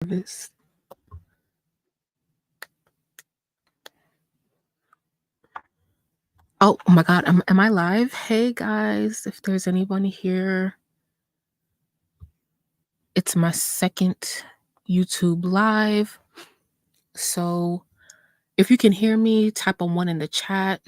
This. Oh my God, am I live? Hey guys, if there's anyone here, it's my second YouTube live. So if you can hear me, type a 1 in the chat.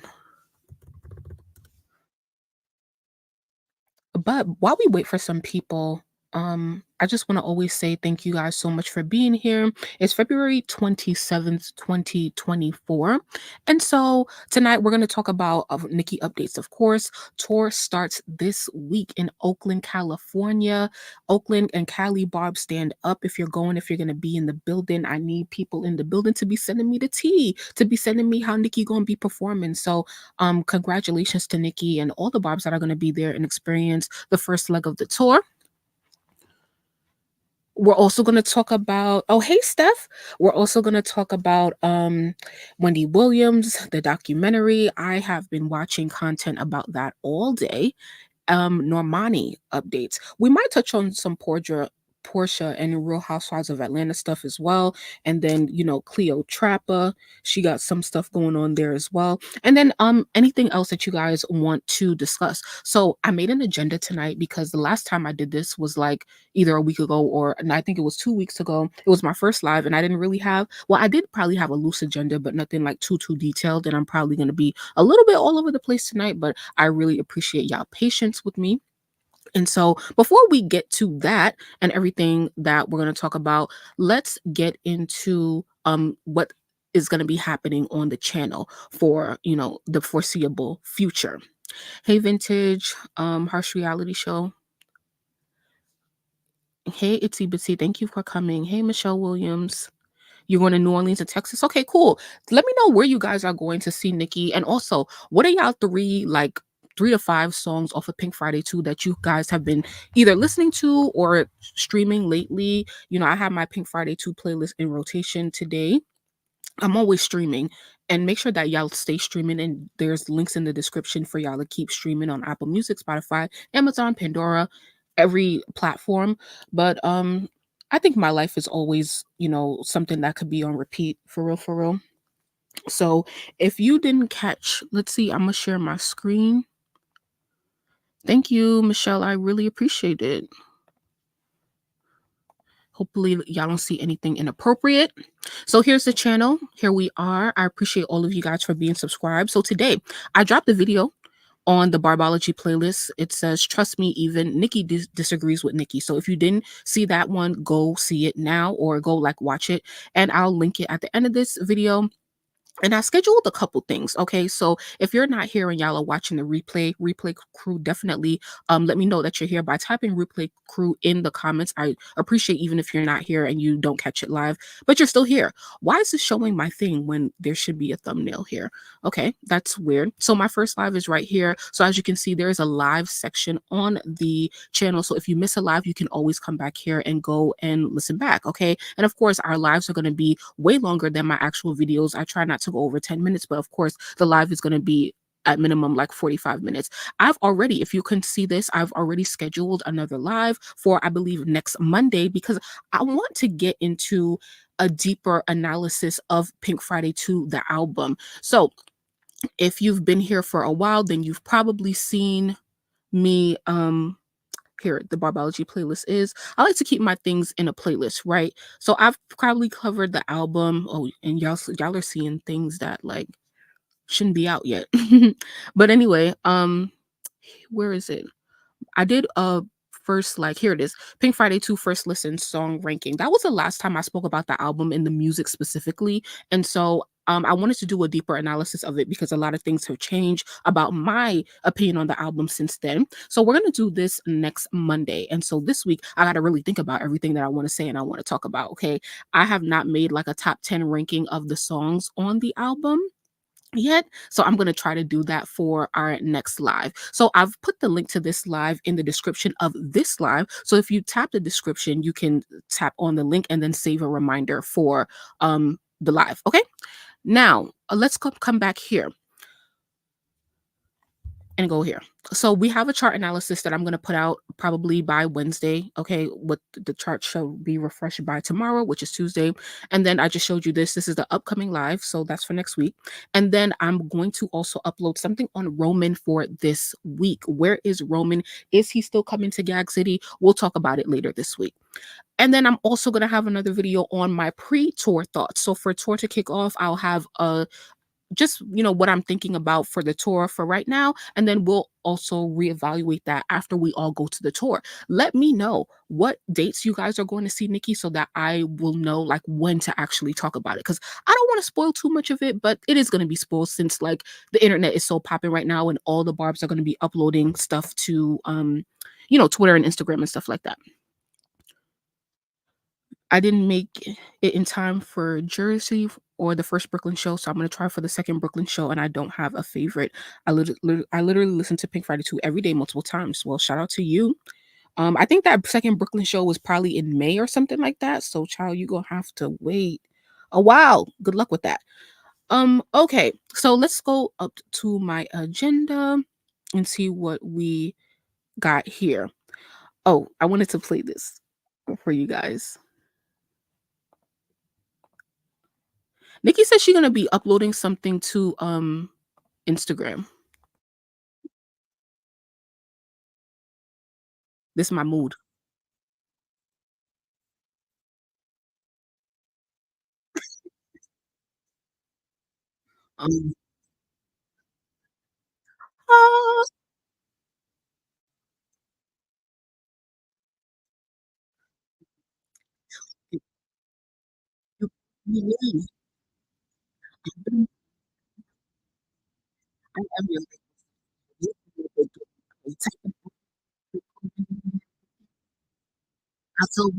But while we wait for some people, I just want to always say thank you guys so much for being here. It's February 27th, 2024. And so tonight we're going to talk about Nicki updates, of course. Tour starts this week in Oakland, California. Oakland and Cali Barb, stand up if you're going, if you're going to be in the building. I need people in the building to be sending me the tea, to be sending me how Nicki going to be performing. So congratulations to Nicki and all the Barbs that are going to be there and experience the first leg of the tour. We're also going to talk about, oh, hey, Steph. We're also going to talk about Wendy Williams, the documentary. I have been watching content about that all day. Normani updates. We might touch on some Porsha and Real Housewives of Atlanta stuff as well. And then, Cleo Trapper, she got some stuff going on there as well. And then anything else that you guys want to discuss. So I made an agenda tonight because the last time I did this was like either a week ago or and I think it was 2 weeks ago. It was my first live and I didn't really have, well, I did probably have a loose agenda, but nothing like too detailed. And I'm probably going to be a little bit all over the place tonight, but I really appreciate y'all patience with me. And so before we get to that and everything that we're going to talk about, let's get into what is going to be happening on the channel for, the foreseeable future. Hey Vintage, Harsh Reality Show. Hey Itsy Bitsy, thank you for coming. Hey Michelle Williams. You're going to New Orleans and Texas? Okay, cool. Let me know where you guys are going to see Nicki. And also, what are y'all three to five songs off of Pink Friday 2 that you guys have been either listening to or streaming lately? I have my Pink Friday 2 playlist in rotation today. I'm always streaming, and make sure that y'all stay streaming, and there's links in the description for y'all to keep streaming on Apple Music, Spotify, Amazon, Pandora, every platform. But I think my life is always, something that could be on repeat, for real, for real. So if you didn't catch, let's see, I'm gonna share my screen. Thank you, Michelle. I really appreciate it. Hopefully y'all don't see anything inappropriate. So here's the channel. Here we are. I appreciate all of you guys for being subscribed. So today I dropped a video on the bArBoLoGiE playlist. It says, trust me, even Nicki disagrees with Nicki. So if you didn't see that one, go see it now or go watch it. And I'll link it at the end of this video. And I scheduled a couple things. Okay. So if you're not here and y'all are watching the replay crew, definitely let me know that you're here by typing replay crew in the comments. I appreciate even if you're not here and you don't catch it live, but you're still here. Why is this showing my thing when there should be a thumbnail here? Okay, that's weird. So my first live is right here. So as you can see, there is a live section on the channel. So if you miss a live, you can always come back here and go and listen back. Okay. And of course, our lives are going to be way longer than my actual videos. I try not to go over 10 minutes, but of course the live is going to be at minimum like 45 minutes. I've already, if you can see this, I've already scheduled another live for, I believe, next Monday, because I want to get into a deeper analysis of Pink Friday 2, the album. So if you've been here for a while, then you've probably seen me here the bArBoLoGiE playlist is. I like to keep my things in a playlist, right? So I've probably covered the album. Oh, and y'all are seeing things that shouldn't be out yet. But anyway, where is it? I did a first, here it is, Pink Friday 2 first listen song ranking. That was the last time I spoke about the album and the music specifically. And so I wanted to do a deeper analysis of it because a lot of things have changed about my opinion on the album since then. So we're going to do this next Monday. And so this week, I got to really think about everything that I want to say and I want to talk about. Okay. I have not made a top 10 ranking of the songs on the album yet, so I'm going to try to do that for our next live. So I've put the link to this live in the description of this live, so if you tap the description, you can tap on the link and then save a reminder for the live. Okay, now let's come back here. and go here. So we have a chart analysis that I'm going to put out probably by Wednesday. Okay. What the chart shall be refreshed by tomorrow, which is Tuesday. And then I just showed you this. This is the upcoming live. So that's for next week. And then I'm going to also upload something on Roman for this week. Where is Roman? Is he still coming to Gag City? We'll talk about it later this week. And then I'm also going to have another video on my pre-tour thoughts. So for tour to kick off, I'll have a just what I'm thinking about for the tour for right now, and then we'll also reevaluate that after we all go to the tour. Let me know what dates you guys are going to see Nicki so that I will know like when to actually talk about it, because I don't want to spoil too much of it, but it is going to be spoiled since like the internet is so popping right now and all the barbs are going to be uploading stuff to Twitter and Instagram and stuff like that. I didn't make it in time for Jersey or the first Brooklyn show, so I'm gonna try for the second Brooklyn show, and I don't have a favorite. I literally listen to Pink Friday 2 every day, multiple times. Well, shout out to you. I think that second Brooklyn show was probably in May or something like that. So, child, you gonna have to wait a while. Good luck with that. Okay, so let's go up to my agenda and see what we got here. Oh, I wanted to play this for you guys. Nikki says she's gonna be uploading something to Instagram. This is my mood. Um, ah, you, you really, I am your I so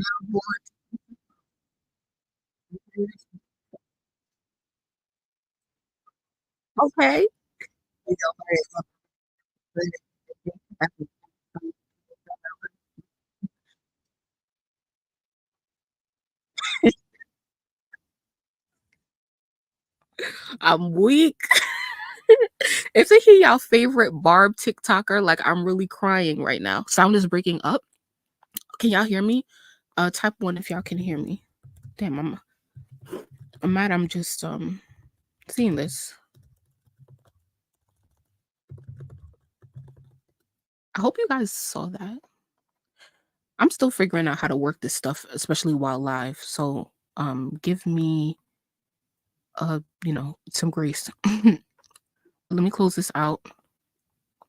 okay. I'm weak. Isn't he y'all favorite Barb TikToker? Like I'm really crying right now. Sound is breaking up. Can y'all hear me? Type one if y'all can hear me. Damn, I'm mad. I'm just seeing this. I hope you guys saw that. I'm still figuring out how to work this stuff, especially while live. So give me some grace. Let me close this out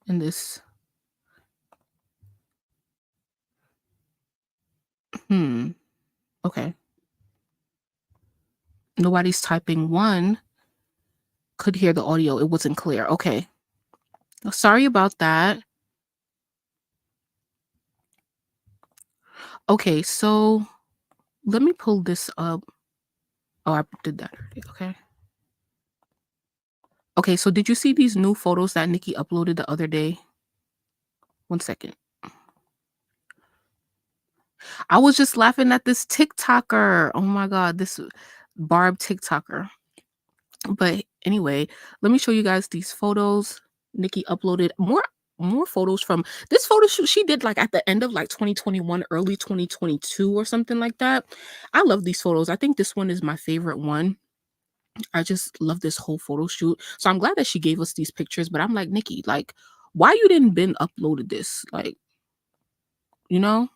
and this. Hmm. Okay. Nobody's typing one. Could hear the audio. It wasn't clear. Okay. Sorry about that. Okay, so let me pull this up. Oh, I did that already. Okay. Okay, so did you see these new photos that Nicki uploaded the other day? 1 second. I was just laughing at this TikToker. Oh my God, this Barb TikToker. But anyway, let me show you guys these photos. Nicki uploaded more photos from this photo shoot she did like at the end of like 2021, early 2022 or something like that. I love these photos. I think this one is my favorite one. I just love this whole photo shoot. So I'm glad that she gave us these pictures, but I'm like, Nicki, like, why you didn't been uploaded this? Like, you know,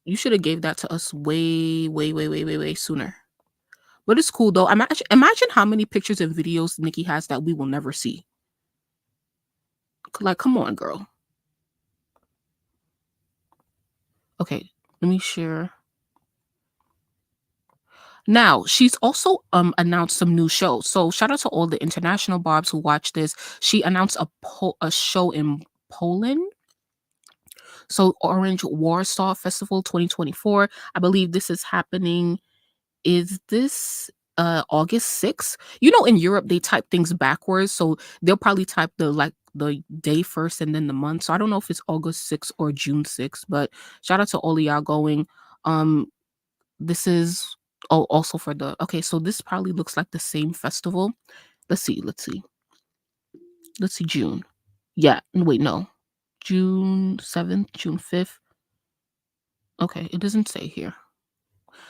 you should have gave that to us way, way, way, way, way, way sooner. But it's cool though. Imagine how many pictures and videos Nicki has that we will never see. Like, come on, girl. Okay, let me share. Now, she's also announced some new shows. So shout out to all the international barbs who watch this. She announced a show in Poland. So Orange Warsaw Festival 2024. I believe this is happening. Is this August 6th? You know, in Europe they type things backwards, so they'll probably type the day first and then the month. So I don't know if it's August 6th or June 6th, but shout out to all of y'all going. Um this is also for the okay, so this probably looks like the same festival. Let's see. Let's see, June. Yeah, wait, no. June 7th, June 5th. Okay, it doesn't say here.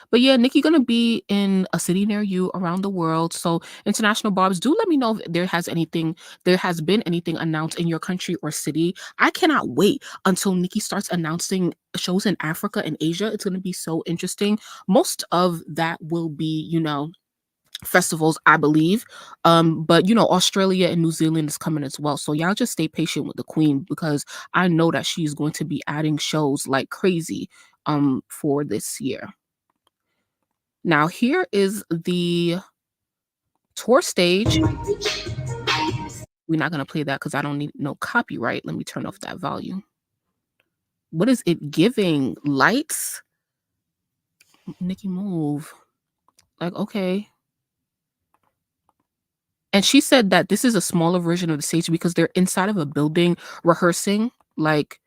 But yeah, Nicki gonna be in a city near you around the world. So international barbs, do let me know if there has been anything announced in your country or city. I cannot wait until Nicki starts announcing shows in Africa and Asia. It's gonna be so interesting. Most of that will be, festivals, I believe. But Australia and New Zealand is coming as well. So y'all just stay patient with the queen because I know that she's going to be adding shows like crazy for this year. Now, here is the tour stage. We're not going to play that because I don't need no copyright. Let me turn off that volume. What is it giving? Lights? Nicki, move. Like, okay. And she said that this is a smaller version of the stage because they're inside of a building rehearsing. Like,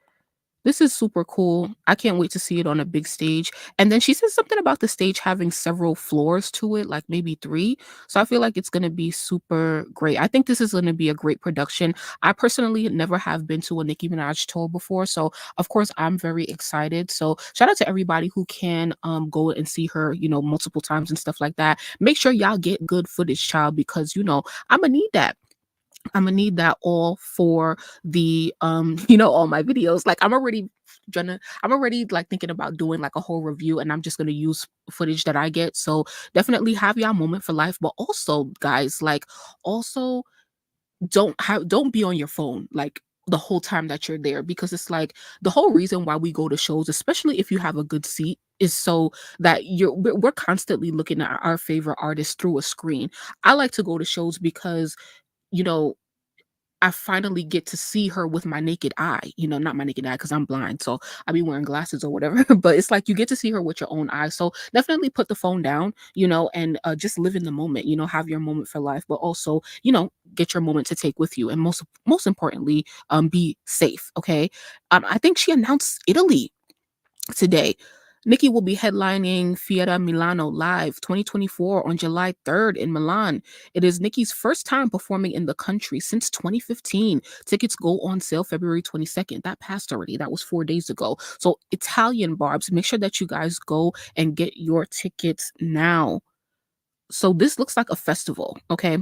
this is super cool. I can't wait to see it on a big stage. And then she said something about the stage having several floors to it, like maybe 3. So I feel like it's going to be super great. I think this is going to be a great production. I personally never have been to a Nicki Minaj tour before. So of course I'm very excited. So shout out to everybody who can go and see her, multiple times and stuff like that. Make sure y'all get good footage, child, because I'm gonna need that. I'm gonna need that all for the all my videos. Like I'm already like thinking about doing like a whole review, and I'm just gonna use footage that I get. So definitely have y'all moment for life. But also, guys, like also don't be on your phone like the whole time that you're there, because it's like the whole reason why we go to shows, especially if you have a good seat, is so that we're constantly looking at our favorite artist through a screen. I like to go to shows because you know I finally get to see her with my naked eye, not my naked eye because I'm blind. So I be wearing glasses or whatever, but it's like you get to see her with your own eyes. So definitely put the phone down, and just live in the moment, have your moment for life, but also, get your moment to take with you. And most importantly, be safe. Okay. I think she announced Italy today. Nicki will be headlining Fiera Milano Live 2024 on July 3rd in Milan. It is Nicki's first time performing in the country since 2015. Tickets go on sale February 22nd. That passed already. That was 4 days ago. So Italian barbs, make sure that you guys go and get your tickets now. So this looks like a festival, okay?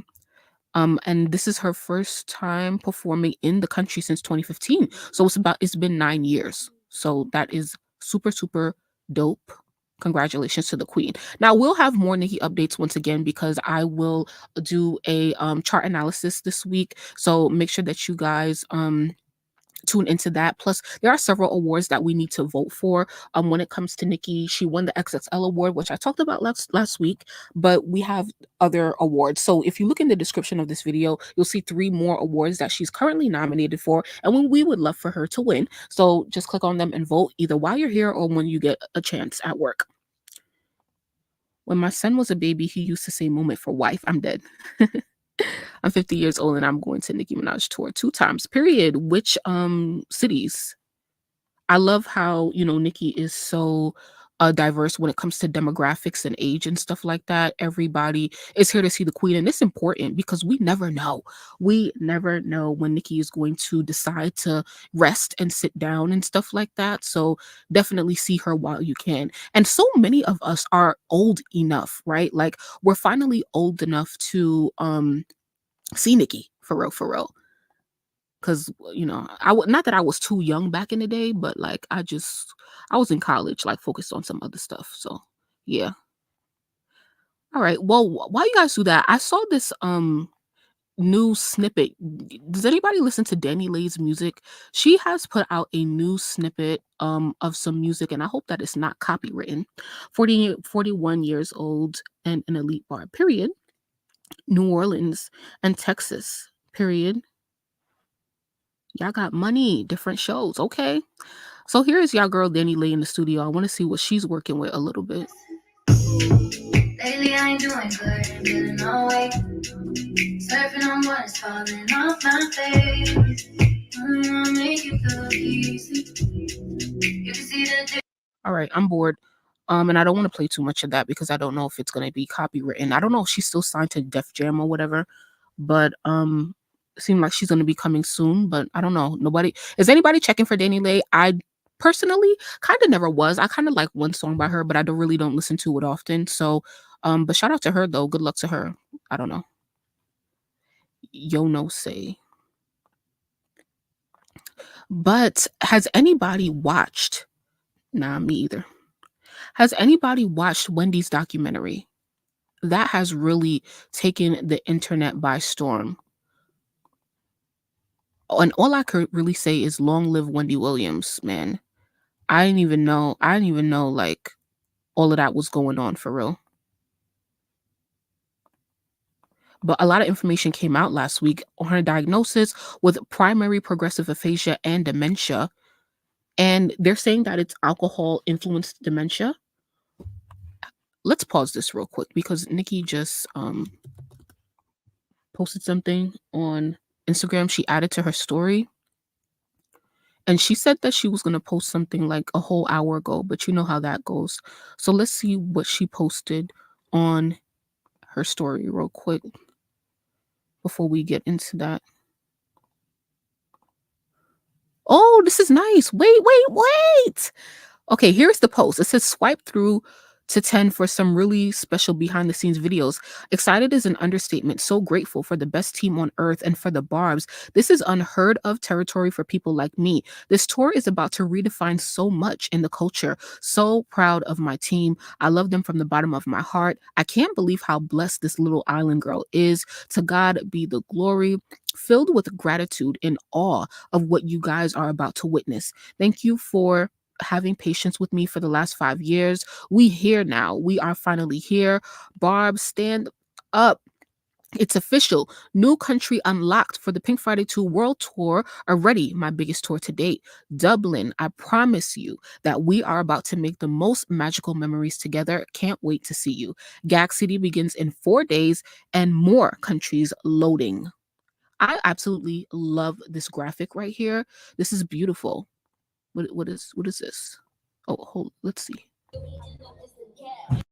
And this is her first time performing in the country since 2015. So it's been 9 years. So that is super, super dope. Congratulations to the queen. Now we'll have more Nicki updates once again because I will do a chart analysis this week. So make sure that you guys tune into that. Plus, there are several awards that we need to vote for. When it comes to Nicki, she won the XXL award, which I talked about last week, but we have other awards. So if you look in the description of this video, you'll see 3 more awards that she's currently nominated for, and we would love for her to win. So just click on them and vote either while you're here or when you get a chance at work. When my son was a baby, he used to say moment for wife. I'm dead. I'm 50 years old and I'm going to Nicki Minaj tour 2 times. Period. Which cities? I love how, Nicki is so diverse when it comes to demographics and age and stuff like that. Everybody is here to see the queen, and it's important because we never know. We never know when Nicki is going to decide to rest and sit down and stuff like that. So definitely see her while you can. And so many of us are old enough, right? Like we're finally old enough to see Nicki for real, for real. Cause not that I was too young back in the day, but like I was in college, like focused on some other stuff. So yeah. All right. Well, while you guys do that, I saw this new snippet. Does anybody listen to Danny Lay's music? She has put out a new snippet of some music, and I hope that it's not copywritten. 41 years old and an elite bar, period. New Orleans and Texas, period. Y'all got money, different shows. Okay. So here is y'all girl Danny Lay in the studio. I want to see what she's working with a little bit. Lately I ain't doing good and feeling no way. Surfing on what is falling off my face. I'll make you feel easy. You can see the. All right, I'm bored. And I don't want to play too much of that because I don't know if it's gonna be copywritten. I don't know if she's still signed to Def Jam or whatever. But seemed like she's going to be coming soon, but I don't know. Is anybody checking for DaniLeigh? I personally kind of never was. I kind of like one song by her, but I don't listen to it often. So, but shout out to her though. Good luck to her. I don't know. Yo no say. But has anybody watched? Nah, me either. Has anybody watched Wendy's documentary? That has really taken the internet by storm. And all I could really say is long live Wendy Williams, man. I didn't even know like all of that was going on for real. But a lot of information came out last week on her diagnosis with primary progressive aphasia and dementia. And they're saying that it's alcohol influenced dementia. Let's pause this real quick because Nicki just posted something on Instagram. She added to her story. And she said that she was going to post something like a whole hour ago, but you know how that goes. So let's see what she posted on her story real quick before we get into that. Oh, this is nice. Wait. Okay, here's the post. It says swipe through to 10 for some really special behind the scenes videos. Excited is an understatement. So grateful for the best team on earth and for the Barbs. This is unheard of territory for people like me. This tour is about to redefine so much in the culture. So proud of my team. I love them from the bottom of my heart. I can't believe how blessed this little island girl is. To God be the glory. Filled with gratitude and awe of what you guys are about to witness. Thank you for having patience with me for the last 5 years. We here now. We are finally here. Barb, stand up. It's official. New country unlocked for the Pink Friday 2 World Tour. Already my biggest tour to date. Dublin, I promise you that we are about to make the most magical memories together. Can't wait to see you. Gag City begins in 4 days and more countries loading. I absolutely love this graphic right here. This is beautiful. What is this? Oh, let's see.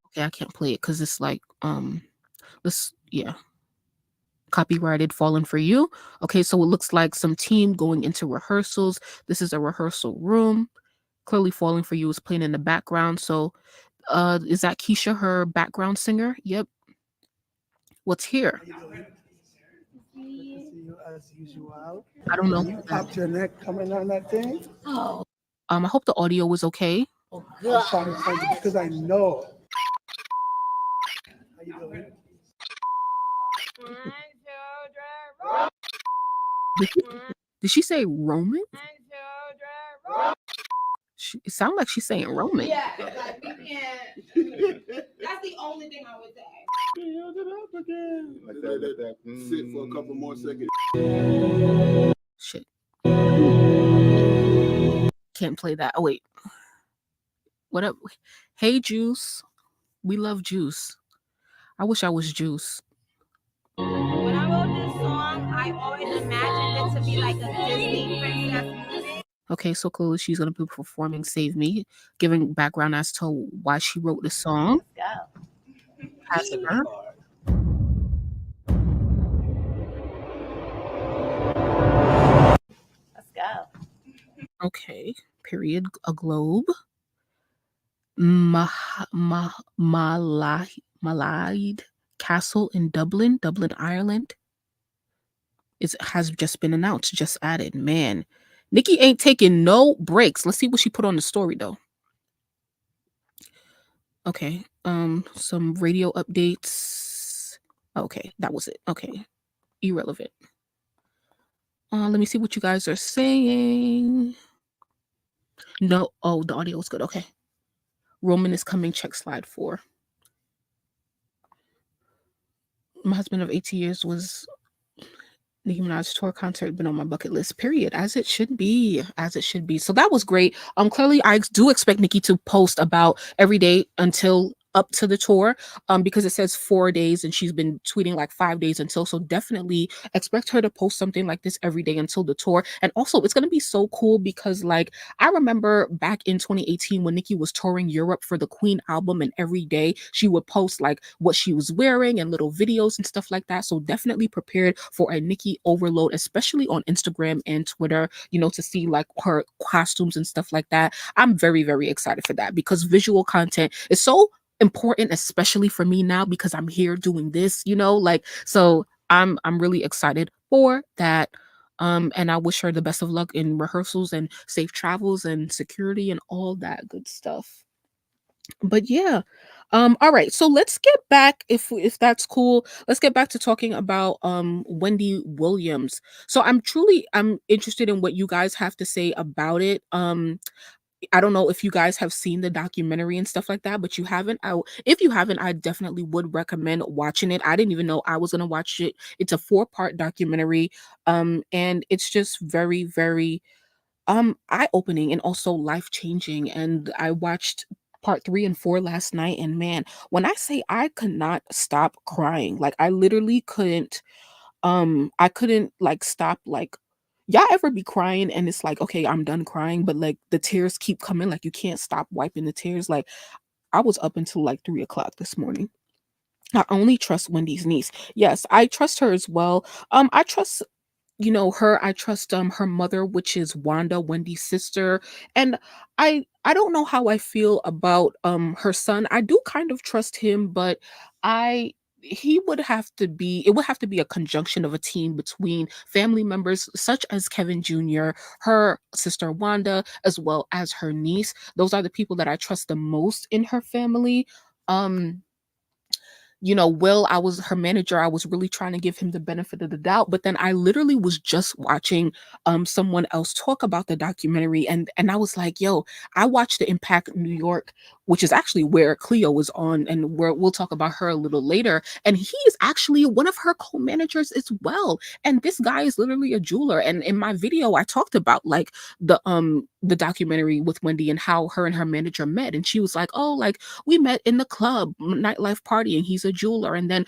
Okay, I can't play it because it's like copyrighted, fallen for you. Okay, so it looks like some team going into rehearsals. This is a rehearsal room. Clearly, Falling for You is playing in the background. So, is that Keisha, her background singer? Yep. What's here? As usual. I don't know. You popped your neck coming on that thing. Oh. I hope the audio was okay. Oh God! I'm trying to find it because I know. How you doing? Did she say Roman? It sounds like she's saying Roman. Yeah, like we can't. That's the only thing I would say. Hold it up again. Like that. Sit for a couple more seconds. Shit. Can't play that. Oh, wait. What up? Hey, Juice. We love Juice. I wish I was Juice. When I wrote this song, I always imagined it to be like a Disney princess movie. Okay, so clearly she's going to be performing Save Me, giving background as to why she wrote the song. Let's go. Passing her. Let's go. Okay, period. A globe. Malide Castle in Dublin, Ireland. It has just been announced, just added. Man, Nicki ain't taking no breaks. Let's see what she put on the story though. Okay, some radio updates. Okay, that was it. Okay, irrelevant. Let me see what you guys are saying. No, oh, the audio is good. Okay. Roman is coming, check slide 4. My husband of 18 years was Nicki Minaj tour concert, been on my bucket list, period. As it should be. So that was great. Clearly I do expect Nicki to post about every day until up to the tour, because it says 4 days and she's been tweeting like 5 days until. So definitely expect her to post something like this every day until the tour. And also, it's gonna be so cool because like I remember back in 2018 when Nicki was touring Europe for the Queen album, and every day she would post like what she was wearing and little videos and stuff like that. So definitely prepared for a Nicki overload, especially on Instagram and Twitter, to see like her costumes and stuff like that. I'm very, very excited for that because visual content is so important, especially for me now because I'm here doing this, like, so I'm really excited for that. And I wish her the best of luck in rehearsals and safe travels and security and all that good stuff. But yeah, all right, so let's get back, if that's cool, let's get back to talking about Wendy Williams. So I'm interested in what you guys have to say about it. I don't know if you guys have seen the documentary and stuff like that, but if you haven't, I definitely would recommend watching it. I didn't even know I was gonna watch it. It's a 4-part documentary, and it's just very, very eye-opening and also life-changing. And I watched part 3 and 4 last night, and man, when I say I could not stop crying, like I literally couldn't. I couldn't like stop. Like, y'all ever be crying and it's like, okay, I'm done crying, but like the tears keep coming, like you can't stop wiping the tears. Like, I was up until like 3 o'clock this morning. I only trust Wendy's niece. Yes, I trust her as well. I trust, her. I trust her mother, which is Wanda, Wendy's sister. And I don't know how I feel about her son. I do kind of trust him, but I it would have to be a conjunction of a team between family members such as Kevin Jr., her sister Wanda, as well as her niece. Those are the people that I trust the most in her family. Um Will, I was her manager. I was really trying to give him the benefit of the doubt, but then I literally was just watching someone else talk about the documentary, and I was like, yo, I watched the Impact New York, which is actually where Cleo was on, and where we'll talk about her a little later, and he is actually one of her co-managers as well. And this guy is literally a jeweler. And in my video I talked about like the documentary with Wendy and how her and her manager met, and she was like, oh, like we met in the club nightlife party, and he's a jeweler. And then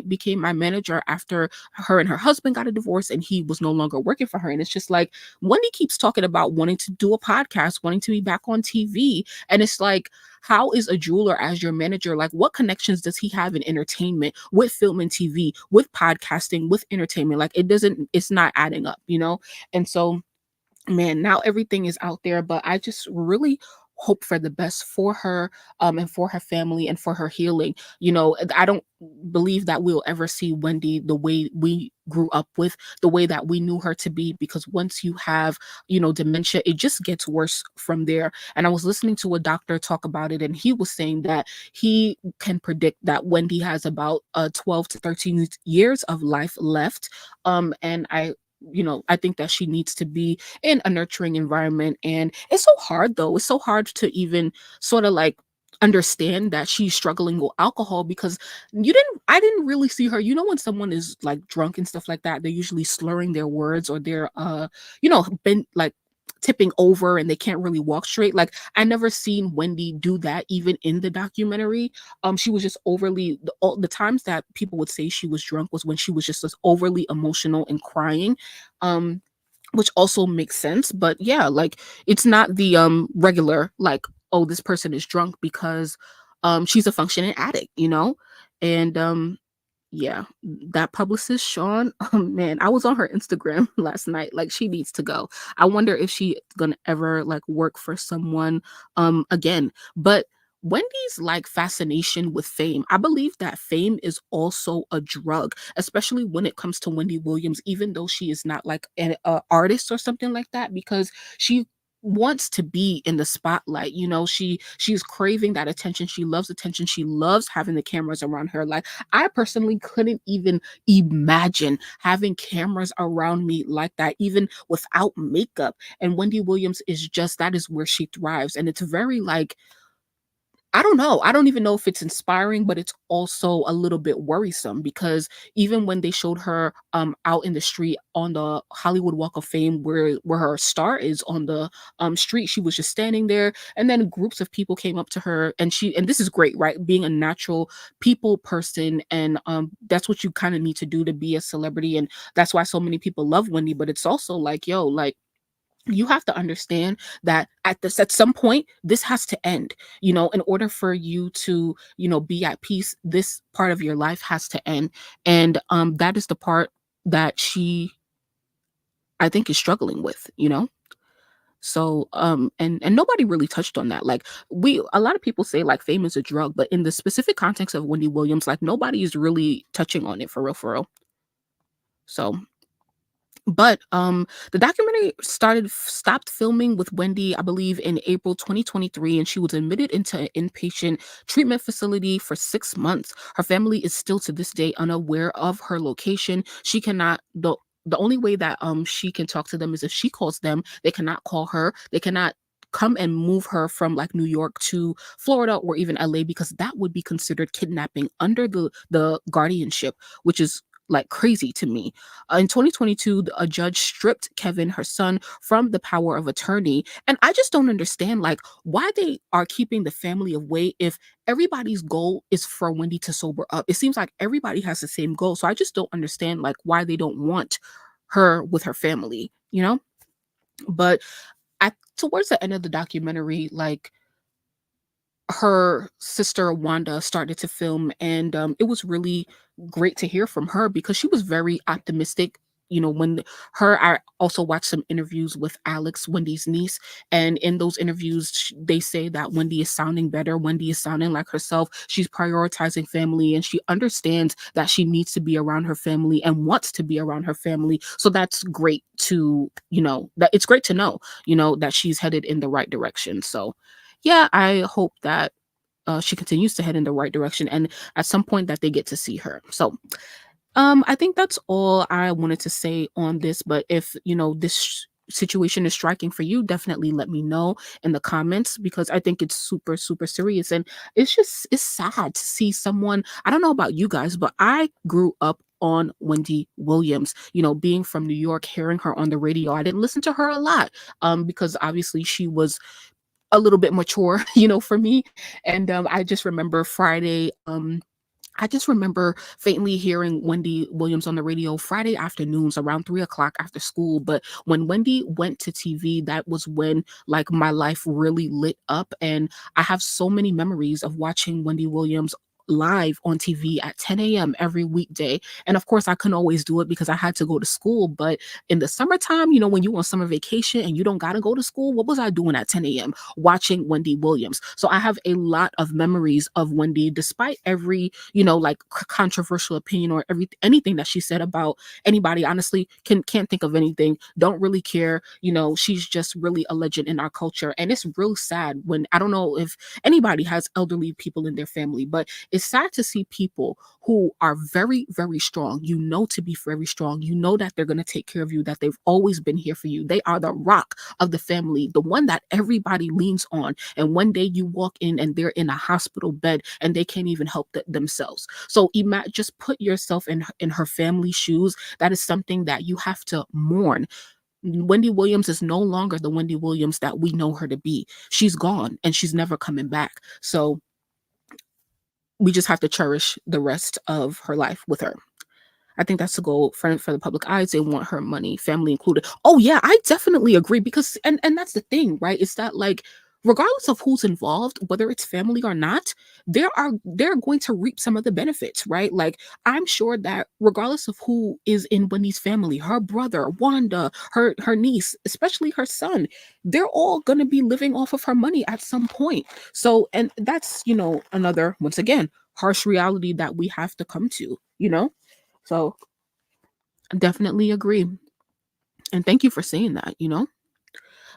became my manager after her and her husband got a divorce and he was no longer working for her. And it's just like Wendy keeps talking about wanting to do a podcast, wanting to be back on TV. And it's like, how is a jeweler as your manager? Like, what connections does he have in entertainment, with film and TV, with podcasting, with entertainment? Like, it's not adding up, And so, man, now everything is out there, but I just really hope for the best for her, and for her family and for her healing. I don't believe that we'll ever see Wendy the way we grew up with, the way that we knew her to be, because once you have, dementia, it just gets worse from there. And I was listening to a doctor talk about it, and he was saying that he can predict that Wendy has about 12 to 13 years of life left. And I think that she needs to be in a nurturing environment. And it's so hard, though. It's so hard to even sort of like understand that she's struggling with alcohol, because I didn't really see her. When someone is like drunk and stuff like that, they're usually slurring their words, or they're been like tipping over and they can't really walk straight. Like, I never seen Wendy do that even in the documentary. She was just overly, all the times that people would say she was drunk was when she was just overly emotional and crying. Which also makes sense. But yeah, like, it's not the regular, like, oh, this person is drunk, because she's a functioning addict, And yeah, that publicist Sean, man, I was on her Instagram last night. Like, she needs to go. I wonder if she's gonna ever like work for someone again. But Wendy's like fascination with fame, I believe that fame is also a drug, especially when it comes to Wendy Williams, even though she is not like an artist or something like that, because she wants to be in the spotlight. She's craving that attention. She loves attention. She loves having the cameras around her. Like, I personally couldn't even imagine having cameras around me like that, even without makeup. And Wendy Williams is just, that is where she thrives. And it's very like, I don't know. I don't even know if it's inspiring, but it's also a little bit worrisome because even when they showed her out in the street on the Hollywood Walk of Fame where her star is on the street, she was just standing there, and then groups of people came up to her, and this is great, right? Being a natural people person, and that's what you kind of need to do to be a celebrity, and that's why so many people love Wendy. But it's also like, yo, like, you have to understand that at some point this has to end, in order for you to, be at peace. This part of your life has to end, and that is the part that she, I think, is struggling with, so and nobody really touched on that. Like, a lot of people say like fame is a drug, but in the specific context of Wendy Williams, like, nobody is really touching on it, for real, for real. So, but the documentary stopped filming with Wendy, I believe, in April 2023, and she was admitted into an inpatient treatment facility for 6 months. Her family is still to this day unaware of her location. She cannot the only way that she can talk to them is if she calls them. They cannot call her. They cannot come and move her from like New York to Florida or even LA, because that would be considered kidnapping under the guardianship, which is like crazy to me. In 2022, a judge stripped Kevin, her son, from the power of attorney. And I just don't understand, like, why they are keeping the family away if everybody's goal is for Wendy to sober up. It seems like everybody has the same goal. So I just don't understand, like, why they don't want her with her family, But towards the end of the documentary, like, her sister Wanda started to film, and it was really great to hear from her because she was very optimistic. When I also watched some interviews with Alex, Wendy's niece, and in those interviews, they say that Wendy is sounding better. Wendy is sounding like herself. She's prioritizing family, and she understands that she needs to be around her family and wants to be around her family. So that's great to, that it's great to know, that she's headed in the right direction. So yeah, I hope that she continues to head in the right direction, and at some point that they get to see her. So I think that's all I wanted to say on this. But if this situation is striking for you, definitely let me know in the comments, because I think it's super, super serious, and it's sad to see someone. I don't know about you guys, but I grew up on Wendy Williams, being from New York, hearing her on the radio. I didn't listen to her a lot because obviously she was a little bit mature, for me. And I just remember Friday. I just remember faintly hearing Wendy Williams on the radio Friday afternoons around 3 o'clock after school. But when Wendy went to TV, that was when like my life really lit up. And I have so many memories of watching Wendy Williams live on TV at 10 a.m. every weekday. And of course, I couldn't always do it because I had to go to school. But in the summertime, when you on summer vacation and you don't got to go to school, what was I doing at 10 a.m.? Watching Wendy Williams. So I have a lot of memories of Wendy, despite every, like controversial opinion or anything that she said about anybody. Honestly, can't think of anything. Don't really care. She's just really a legend in our culture. And it's real sad when, I don't know if anybody has elderly people in their family, but it's sad to see people who are very, very strong, to be very strong, that they're going to take care of you, that they've always been here for you. They are the rock of the family, the one that everybody leans on. And one day you walk in and they're in a hospital bed and they can't even help themselves. So just put yourself in her family's shoes. That is something that you have to mourn. Wendy Williams is no longer the Wendy Williams that we know her to be. She's gone and she's never coming back. So we just have to cherish the rest of her life with her. I think that's the goal for the public eyes. They want her money, family included. Oh yeah, I definitely agree, because and that's the thing, right? It's that, like, regardless of who's involved, whether it's family or not, they're going to reap some of the benefits, right? Like, I'm sure that regardless of who is in Wendy's family, her brother, Wanda, her niece, especially her son, they're all going to be living off of her money at some point. So, and that's, another, once again, harsh reality that we have to come to. So definitely agree. And thank you for saying that.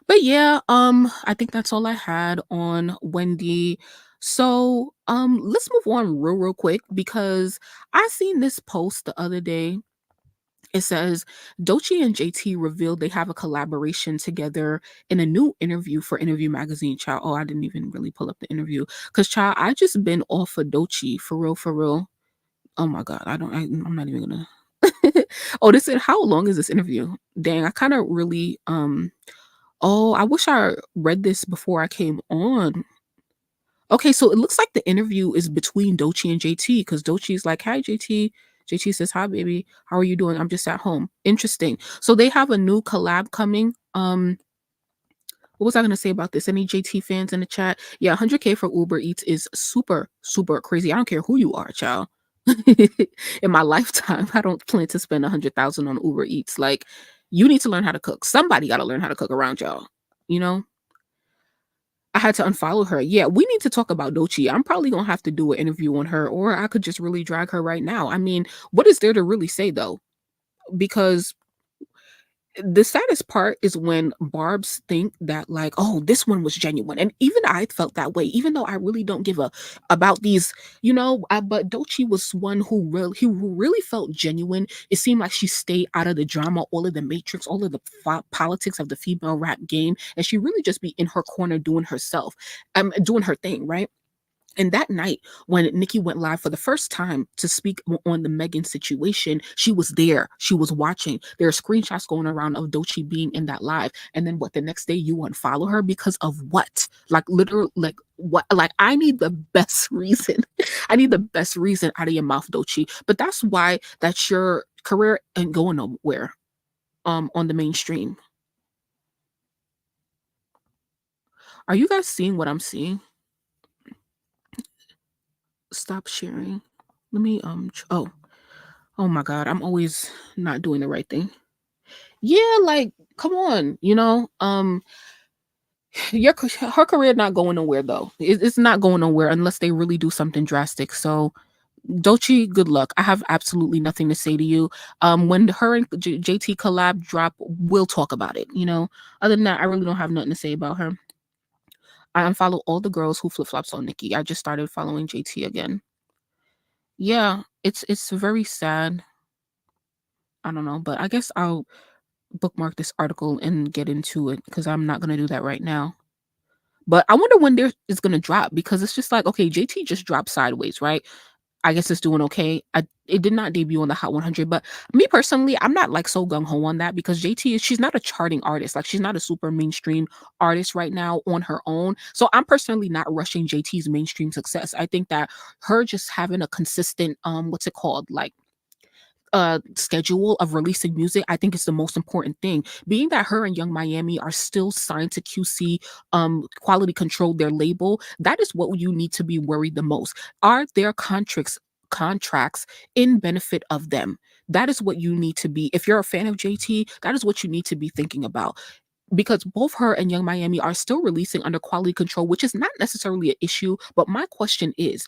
But yeah, I think that's all I had on Wendy. So let's move on real quick, because I seen this post the other day It says Doechii and JT revealed they have a collaboration together in a new interview for Interview Magazine. Child, oh, I didn't even really pull up the interview because child, I just been off of Doechii for real, for real. Oh my god, I'm not even gonna. Oh, this is how long is this interview? Dang, I kind of really Oh, I wish I read this before I came on. Okay, so it looks like the interview is between Doechii and JT because Doechii's like, "Hi, JT." JT says, "Hi, baby. How are you doing? I'm just at home." Interesting. So they have a new collab coming. What was I gonna say about this? Any JT fans in the chat? Yeah, 100K for Uber Eats is super, super crazy. I don't care who you are, child. In my lifetime, I don't plan to spend 100,000 on Uber Eats. Like, you need to learn how to cook. Somebody got to learn how to cook around y'all. You know. I had to unfollow her. Yeah, we need to talk about Doechii. I'm probably gonna have to do an interview on her, or I could just really drag her right now. I mean, what is there to really say though? Because the saddest part is when Barbs think that like, oh, this one was genuine, and even I felt that way, even though I really don't give a about these, but Doechii was one who really felt genuine. It seemed like she stayed out of the drama, all of the matrix, all of the politics of the female rap game, and she really just be in her corner doing herself, doing her thing, right? And that night, when Nicki went live for the first time to speak on the Megan situation, she was there. She was watching. There are screenshots going around of Doechii being in that live. And then what? The next day, you unfollow her because of what? Like literally, like what? Like I need the best reason. I need the best reason out of your mouth, Doechii. But that's why that your career ain't going nowhere. On the mainstream. Are you guys seeing what I'm seeing? Stop sharing. Let me oh my god, I'm always not doing the right thing. Yeah, like come on, her career not going nowhere though. It's not going nowhere unless they really do something drastic. So Doechii, good luck. I have absolutely nothing to say to you. When her and JT collab drop, we'll talk about it. Other than that, I really don't have nothing to say about her. I unfollow all the girls who flip flops on Nicki. I just started following JT again. Yeah, it's very sad. I don't know, but I guess I'll bookmark this article and get into it because I'm not gonna do that right now. But I wonder when there is gonna drop because it's just like, okay, JT just dropped Sideways, right? I guess it's doing okay. It did not debut on the Hot 100, but me personally, I'm not like so gung ho on that because she's not a charting artist. Like she's not a super mainstream artist right now on her own. So I'm personally not rushing JT's mainstream success. I think that her just having a consistent what's it called, like schedule of releasing music, I think is the most important thing. Being that her and Young Miami are still signed to QC, quality control their label, that is what you need to be worried the most. Are their contracts in benefit of them? That is what you need to be. If you're a fan of JT, that is what you need to be thinking about. Because both her and Young Miami are still releasing under quality control, which is not necessarily an issue. But my question is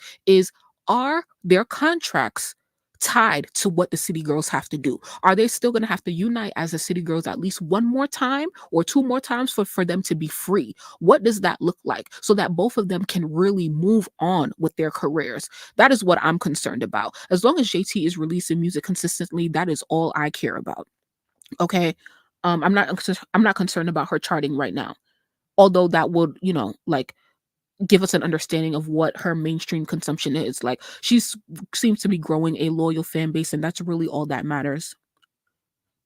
are their contracts tied to what the City Girls have to do? Are they still going to have to unite as the City Girls at least one more time or two more times for them to be free? What does that look like so that both of them can really move on with their careers? That is what I'm concerned about. As long as JT is releasing music consistently, that is all I care about. Okay. I'm not concerned about her charting right now. Although that would, like give us an understanding of what her mainstream consumption is. Like seems to be growing a loyal fan base, and that's really all that matters.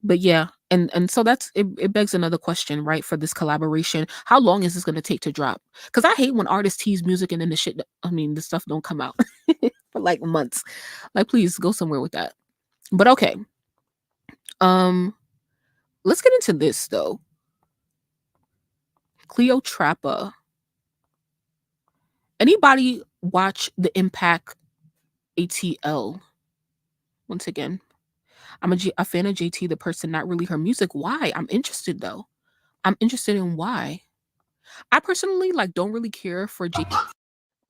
But yeah, and so that's it begs another question, right? For this collaboration, how long is this going to take to drop? Because I hate when artists tease music and then the stuff don't come out for like months. Like, please go somewhere with that. But okay. Let's get into this though. Cleo Trappa. Anybody watch the Impact ATL? Once again, I'm a fan of JT, the person, not really her music. Why? I'm interested though. I'm interested in why. I personally don't really care for JT's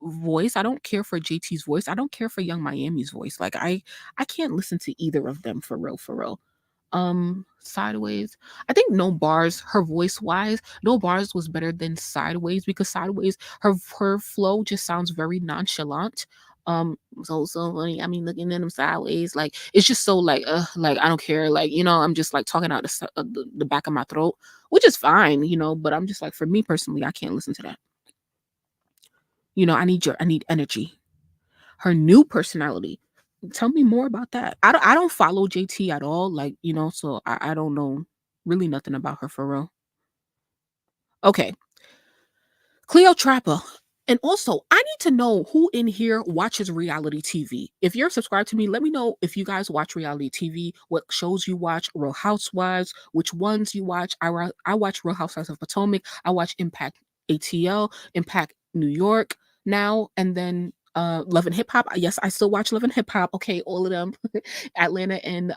voice. I don't care for JT's voice. I don't care for Young Miami's voice. Like I can't listen to either of them for real, for real. Sideways, I think No Bars, her voice wise, No Bars was better than Sideways because Sideways, her flow just sounds very nonchalant. so funny. I mean, looking at them sideways, like it's just so like I don't care, like, you know, I'm just like talking out the back of my throat, which is fine, you know, but I'm just like, for me personally, I can't listen to that. You know, I need energy. Her new personality. Tell me more about that. I don't follow JT at all, like, you know, so I don't know really nothing about her for real. Okay. Cleo Trapper. And also, I need to know who in here watches reality TV. If you're subscribed to me, let me know if you guys watch reality TV, what shows you watch, Real Housewives, which ones you watch. I watch Real Housewives of Potomac. I watch Impact ATL, Impact New York now, and then Love and Hip Hop. Yes, I still watch Love and Hip Hop. Okay, all of them. Atlanta and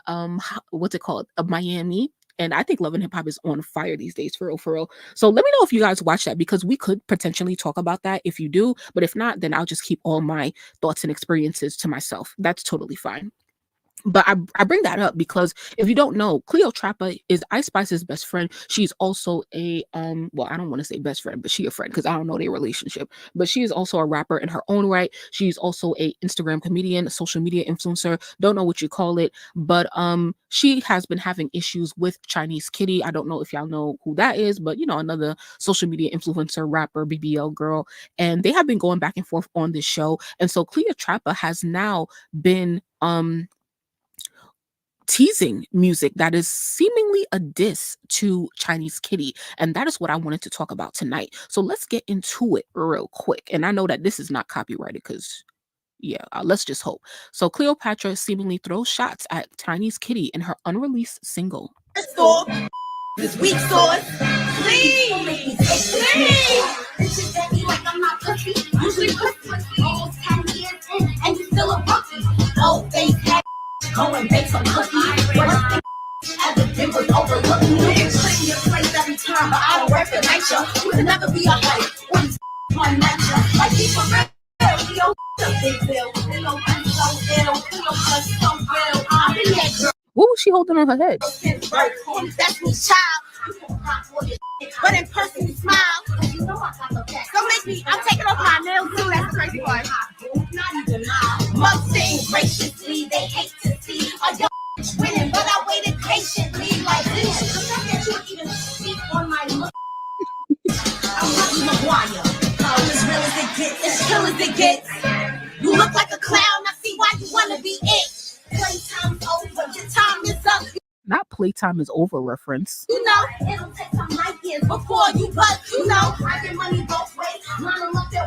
what's it called? Miami. And I think Love and Hip Hop is on fire these days, for real, for real. So let me know if you guys watch that, because we could potentially talk about that if you do. But if not, then I'll just keep all my thoughts and experiences to myself. That's totally fine. But I bring that up because if you don't know, Cleo Trapper is Ice Spice's best friend. She's also a well, I don't want to say best friend, but she a friend because I don't know their relationship. But she is also a rapper in her own right. She's also a Instagram comedian, a social media influencer. Don't know what you call it, but she has been having issues with Chinese Kitty. I don't know if y'all know who that is, but you know, another social media influencer, rapper, BBL girl, and they have been going back and forth on this show. And so Cleo Trapper has now been teasing music that is seemingly a diss to Chinese Kitty, and that is what I wanted to talk about tonight. So let's get into it real quick. And I know that this is not copyrighted because yeah, let's just hope. So Cleopatra seemingly throws shots at Chinese Kitty in her unreleased single. Store, this weak sauce. Please, please. Like I'm not pussy. Usually pussy. Almost 10 years in, and you still a rookie. Oh, face head. Go and bake some cookies. Worst thing ever did was overlook me. You can clean your place every time, but I don't work for nature. You can never be a hype when it's my nature. Like people real, yo, a big bill. You know, I'm so ill. You know, I'm so real. I've been that girl. What was she holding on her head? Since birth, that's me, child. You can rock for this, but in person you smile. You know I got the back. Don't make me. I'm taking off my nails too. That's the crazy part. Not even mine. Must sing graciously. They hate to see a young winning, but I waited patiently. Like this, the fact that you would even speak on my look. I'm Rocky McGuire. As real as it gets, as chill as it gets. You look like a clown. I see why you wanna be it. Playtime's over. Your time is up. Not Playtime is Over reference. You know, it'll take some light years before you buzz. You know, I get money both ways. Line them up there.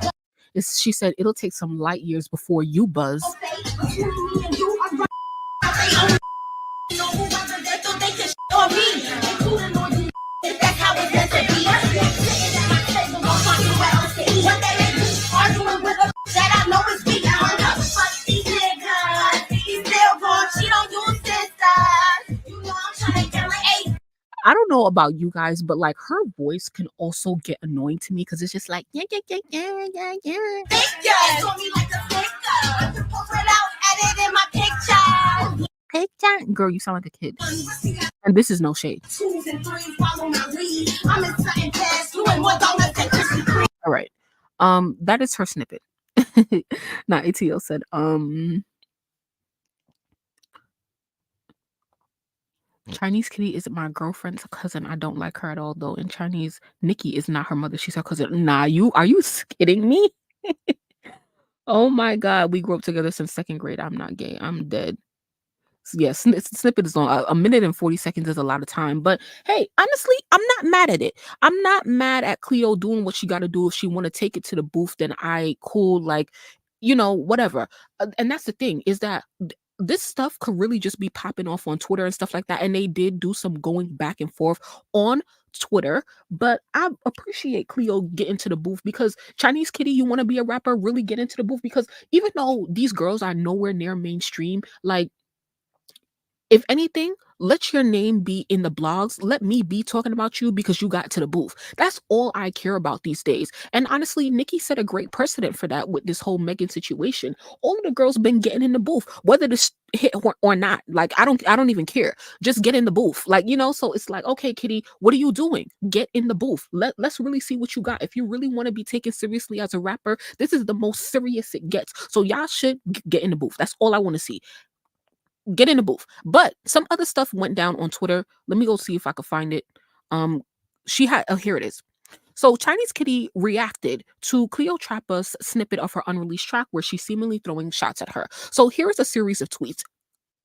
She said it'll take some light years before you buzz. I don't know about you guys, but like her voice can also get annoying to me because it's just like yeah. Picture, girl, you sound like a kid. And this is no shade. All right, that is her snippet. Now ATL said, Chinese Kitty isn't my girlfriend's cousin. I don't like her at all, though. In Chinese, Nicki is not her mother. She's her cousin. Nah, are you kidding me? Oh my God. We grew up together since 2nd grade. I'm not gay. I'm dead. Yes, snippet is long. A minute and 40 seconds is a lot of time. But hey, honestly, I'm not mad at it. I'm not mad at Cleo doing what she got to do. If she want to take it to the booth, then cool. Like, you know, whatever. And that's the thing, is that this stuff could really just be popping off on Twitter and stuff like that. And they did do some going back and forth on Twitter, but I appreciate Cleo getting to the booth, because Chinese Kitty, you want to be a rapper, really get into the booth, because even though these girls are nowhere near mainstream, like, if anything, let your name be in the blogs. Let me be talking about you because you got to the booth. That's all I care about these days. And honestly, Nicki set a great precedent for that with this whole Megan situation. All of the girls been getting in the booth, whether this hit or not. Like I don't even care. Just get in the booth. Like, you know, so it's like, okay, Kitty, what are you doing? Get in the booth. Let's really see what you got. If you really want to be taken seriously as a rapper, this is the most serious it gets. So y'all should get in the booth. That's all I want to see. Get in the booth. But some other stuff went down on Twitter. Let me go see if I could find it. She had here it is. So Chinese Kitty reacted to Cleo Trappa's snippet of her unreleased track where she's seemingly throwing shots at her. So here's a series of tweets.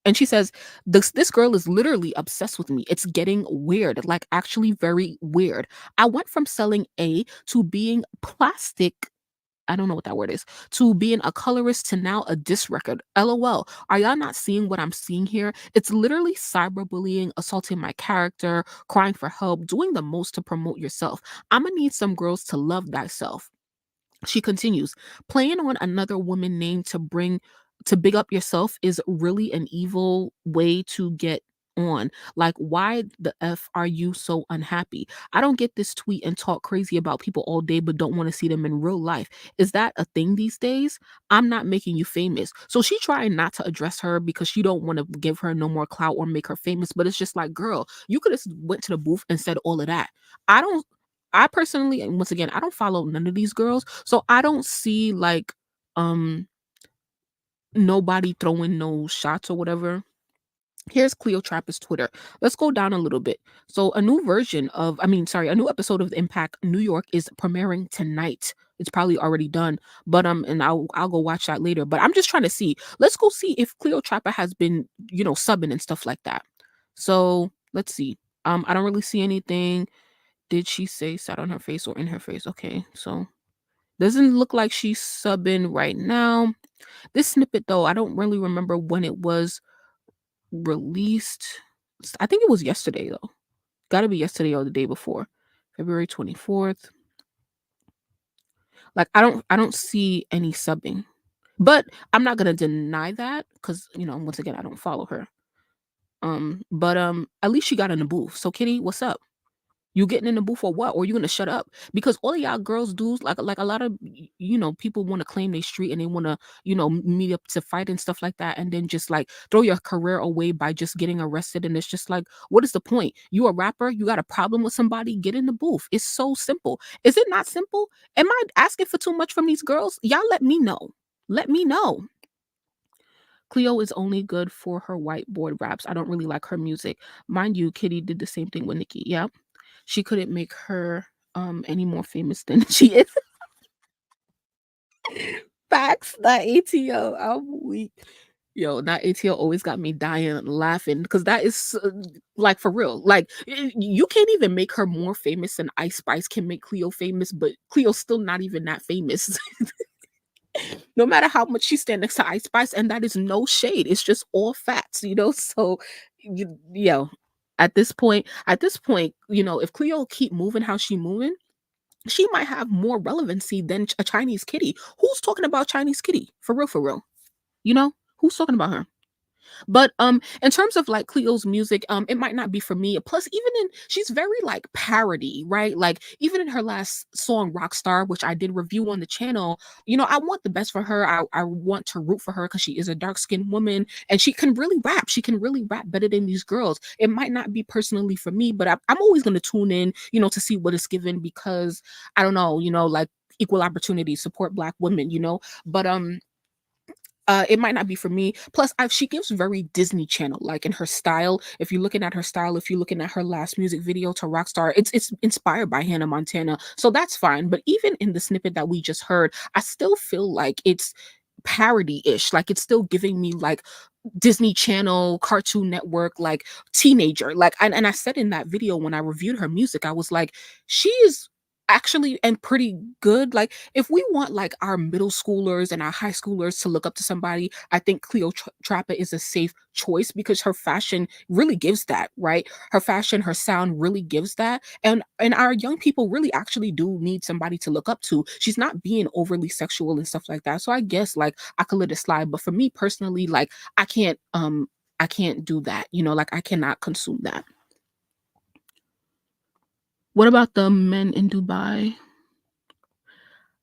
And she says, this girl is literally obsessed with me. It's getting weird, like actually very weird. I went from selling A to being plastic. I don't know what that word is, to being a colorist to now a diss record. LOL. Are y'all not seeing what I'm seeing here? It's literally cyberbullying, assaulting my character, crying for help, doing the most to promote yourself. I'm gonna need some girls to love thyself. She continues, playing on another woman name to big up yourself is really an evil way to get on. Like, why the F are you so unhappy? I don't get this tweet and talk crazy about people all day, but don't want to see them in real life. Is that a thing these days? I'm not making you famous. So she trying not to address her because she don't want to give her no more clout or make her famous. But it's just like, girl, you could have went to the booth and said all of that. I personally, and once again, I don't follow none of these girls, so I don't see like nobody throwing no shots or whatever. Here's Cleo Trappa's Twitter. Let's go down a little bit. So a new episode of The Impact New York is premiering tonight. It's probably already done, but and I'll go watch that later. But I'm just trying to see. Let's go see if Cleo Trappa has been, subbing and stuff like that. So let's see. I don't really see anything. Did she say sat on her face or in her face? Okay, so doesn't look like she's subbing right now. This snippet though, I don't really remember when it was released. I think it was yesterday though. Gotta be yesterday or the day before. February 24th. Like I don't see any subbing. But I'm not gonna deny that because once again I don't follow her. But at least she got in the booth. So Kitty, what's up? You getting in the booth or what? Or you gonna shut up? Because all of y'all girls do like a lot of people want to claim they street and they want to meet up to fight and stuff like that, and then just like throw your career away by just getting arrested. And it's just like, what is the point? You a rapper? You got a problem with somebody? Get in the booth. It's so simple. Is it not simple? Am I asking for too much from these girls? Y'all let me know. Let me know. Cleo is only good for her whiteboard raps. I don't really like her music. Mind you, Kitty did the same thing with Nicki. Yeah. She couldn't make her any more famous than she is. Facts, that ATO. I'm weak. Yo, that ATO always got me dying laughing because that is like for real. Like you can't even make her more famous than Ice Spice can make Cleo famous, but Cleo's still not even that famous. No matter how much she stands next to Ice Spice, and that is no shade. It's just all facts, So, at this point, if Cleo keep moving how she moving, she might have more relevancy than a Chinese Kitty. Who's talking about Chinese Kitty? For real, for real. Who's talking about her? But in terms of like Cleo's music, it might not be for me. Plus, she's very like parody, right? Like even in her last song, Rockstar, which I did review on the channel, I want the best for her. I want to root for her because she is a dark-skinned woman and she can really rap. She can really rap better than these girls. It might not be personally for me, but I'm always gonna tune in, to see what it's given because I don't know, like equal opportunity, support Black women, but it might not be for me. Plus, she gives very Disney Channel like in her style. If you're looking at her style, if you're looking at her last music video to Rockstar, it's inspired by Hannah Montana, so that's fine. But even in the snippet that we just heard, I still feel like it's parody-ish. Like it's still giving me like Disney Channel, Cartoon Network, like teenager. Like, and I said in that video when I reviewed her music, I was like, she is actually and pretty good. Like if we want like our middle schoolers and our high schoolers to look up to somebody, I think Cleo Trappa is a safe choice because her fashion really gives that, right? Her fashion, her sound really gives that. And our young people really actually do need somebody to look up to. She's not being overly sexual and stuff like that. So I guess like I could let it slide. But for me personally, like I I can't do that. You know, like I cannot consume that. What about the men in Dubai?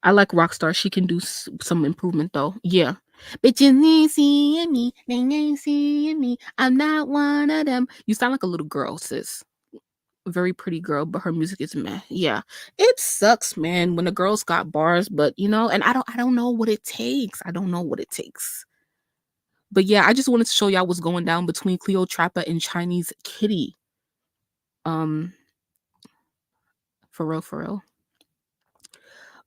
I like Rockstar. She can do some improvement though. Yeah. Bitches ain't seeing me. They ain't seeing me. I'm not one of them. You sound like a little girl, sis. Very pretty girl, but her music is meh. Yeah. It sucks, man, when the girls got bars, but you know, and I don't know what it takes. I don't know what it takes. But yeah, I just wanted to show y'all what's going down between Cleo Trapper and Chinese Kitty. For real.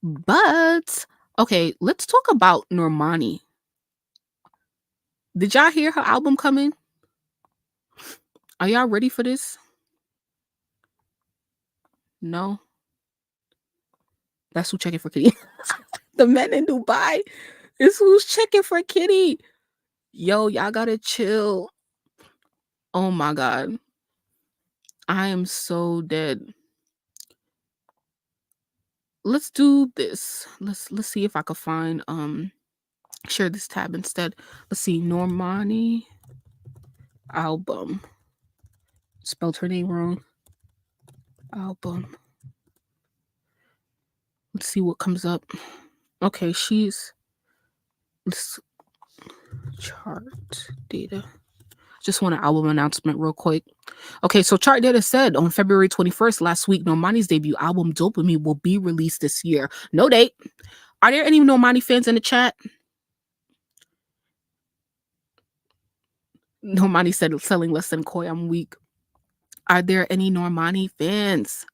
But okay, let's talk about Normani. Did y'all hear her album coming? Are y'all ready for this? No. That's who checking for Kitty. The men in Dubai is who's checking for Kitty. Yo, y'all gotta chill. Oh my God. I am so dead. Let's do this. Let's see if I could find share this tab instead. Let's see, Normani album. Spelled her name wrong. Album. Let's see what comes up. Okay, let's chart data. Just want an album announcement real quick. Okay, so chart data said on February 21st last week, Normani's debut album Dopamine will be released this year. No date. Are there any Normani fans in the chat? Normani said selling less than Koi. I'm weak. Are there any Normani fans?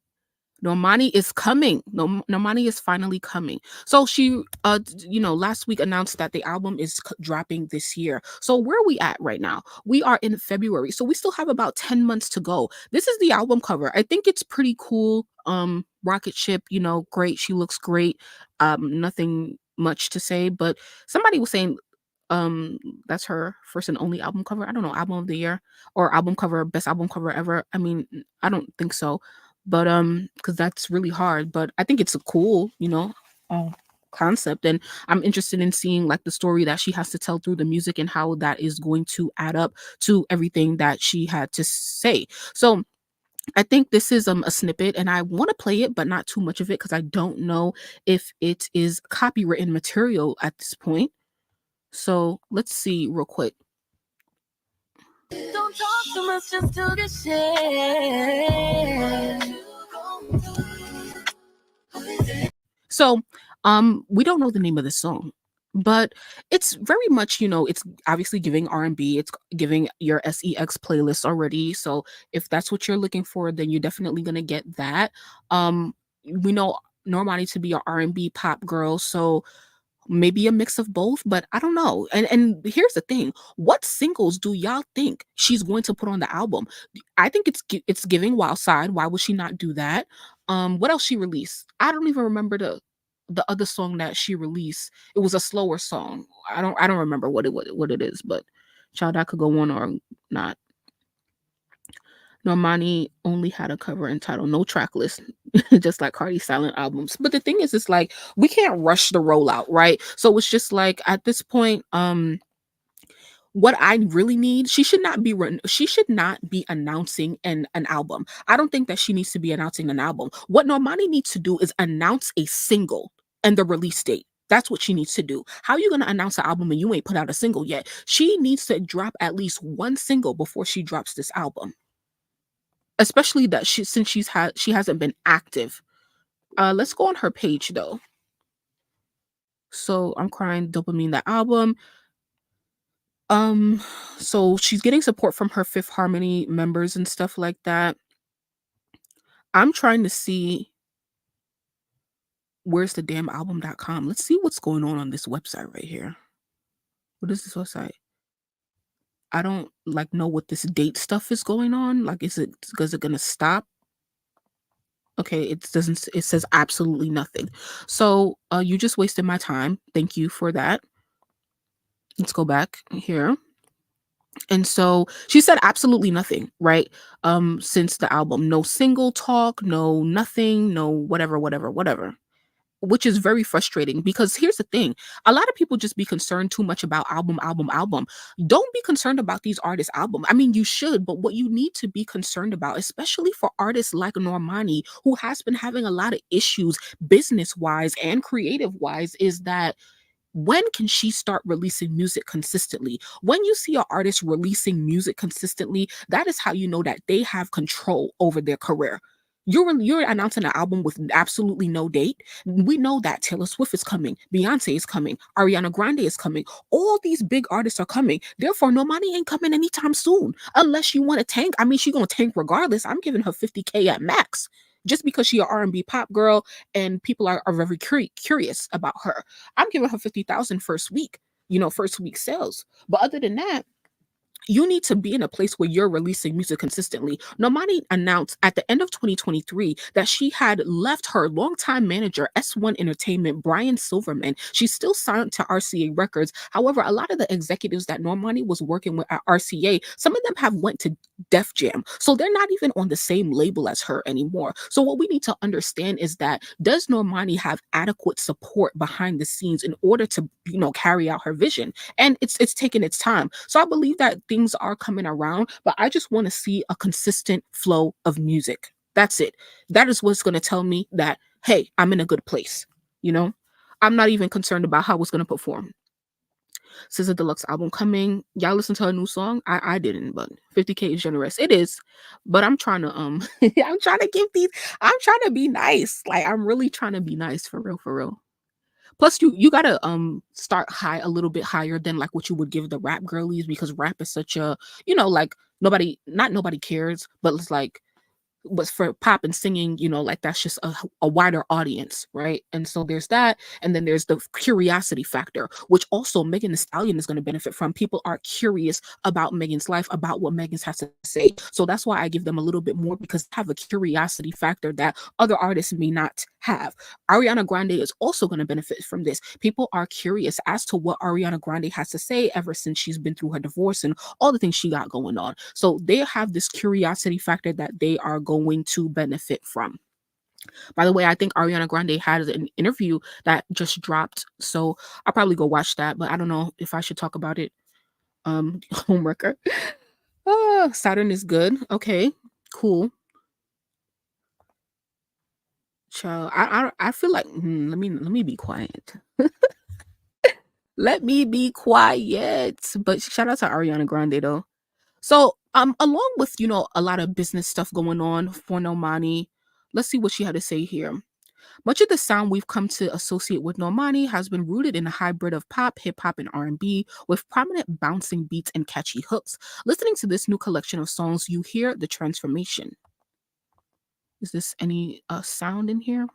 Normani is coming. Normani is finally coming. So she, last week announced that the album is dropping this year. So where are we at right now? We are in February. So we still have about 10 months to go. This is the album cover. I think it's pretty cool. Rocket ship, great. She looks great. Nothing much to say, but somebody was saying that's her first and only album cover. I don't know, album of the year or album cover, best album cover ever. I mean, I don't think so. But because that's really hard, but I think it's a cool, concept, and I'm interested in seeing like the story that she has to tell through the music and how that is going to add up to everything that she had to say. So I think this is a snippet, and I want to play it, but not too much of it because I don't know if it is copywritten material at this point. So let's see real quick. Don't talk too much, just do the shit. So, we don't know the name of the song, but it's very much, it's obviously giving R&B. It's giving your SEX playlist already. So if that's what you're looking for, then you're definitely gonna get that. We know Normani to be an R&B pop girl, so maybe a mix of both, but I don't know. And here's the thing: what singles do y'all think she's going to put on the album? I think it's giving Wild Side. Why would she not do that? What else she released? I don't even remember the other song that she released. It was a slower song. I don't remember what it is, but child, that could go on or not. Normani only had a cover entitled No Track List, just like Cardi's silent albums. But the thing is, it's like we can't rush the rollout, right? So it's just like at this point, what I really need, she should not be announcing an album. I don't think that she needs to be announcing an album. What Normani needs to do is announce a single and the release date. That's what she needs to do. How are you going to announce an album and you ain't put out a single yet? She needs to drop at least one single before she drops this album. Especially that she hasn't been active. Let's go on her page though. So I'm Crying Dopamine, the album. So she's getting support from her Fifth Harmony members and stuff like that. I'm trying to see where's the damn album.com. Let's see what's going on this website right here. What is this website? I don't know what this date stuff is going on. Like, is it gonna stop? Okay, it says absolutely nothing. So you just wasted my time. Thank you for that. Let's go back here. And so she said absolutely nothing, right? Since the album, no single talk, no nothing, no whatever. which is very frustrating because here's the thing. A lot of people just be concerned too much about album. Don't be concerned about these artists' album. I mean, you should, but what you need to be concerned about, especially for artists like Normani, who has been having a lot of issues business-wise and creative-wise, is that when can she start releasing music consistently? When you see an artist releasing music consistently, that is how you know that they have control over their career. You're announcing an album with absolutely no date. We know that Taylor Swift is coming, Beyonce is coming, Ariana Grande is coming. All these big artists are coming. Therefore, Normani ain't coming anytime soon. Unless you want to tank. I mean, she gonna tank regardless. I'm giving her 50K at max. Just because she an R&B pop girl and people are very curious about her. I'm giving her 50,000 first week, first week sales. But other than that, you need to be in a place where you're releasing music consistently. Normani announced at the end of 2023 that she had left her longtime manager, S1 Entertainment, Brian Silverman. She's still signed to RCA Records. However, a lot of the executives that Normani was working with at RCA, some of them have went to Def Jam. So they're not even on the same label as her anymore. So what we need to understand is that, does Normani have adequate support behind the scenes in order to, carry out her vision? And it's taking its time. So I believe that things are coming around, but I just want to see a consistent flow of music. That's it. That is what's going to tell me that, hey, I'm in a good place. I'm not even concerned about how it's going to perform. SZA Deluxe album coming. Y'all listen to her new song? I didn't, but 50K is generous. It is, but I'm trying to I'm trying to be nice. Like, I'm really trying to be nice, for real. Plus, you gotta start high, a little bit higher than like what you would give the rap girlies, because rap is such a, like, not nobody cares, but it's like, but for pop and singing, like, that's just a wider audience, right? And so there's that, and then there's the curiosity factor, which also Megan Thee Stallion is going to benefit from. People are curious about Megan's life, about what Megan's has to say. So that's why I give them a little bit more, because they have a curiosity factor that other artists may not have. Ariana Grande is also going to benefit from this. People are curious as to what Ariana Grande has to say ever since she's been through her divorce and all the things she got going on. So they have this curiosity factor that they are going to benefit from. By the way, I think Ariana Grande had an interview that just dropped, so I'll probably go watch that, but I don't know if I should talk about it. Homeworker. Saturn is good. Okay, cool. Child, I feel like let me be quiet. Let me be quiet. But shout out to Ariana Grande though. So along with a lot of business stuff going on for Normani, let's see what she had to say here. Much of the sound we've come to associate with Normani has been rooted in a hybrid of pop, hip-hop, and R&B, with prominent bouncing beats and catchy hooks. Listening to this new collection of songs, you hear the transformation. Is this any sound in here?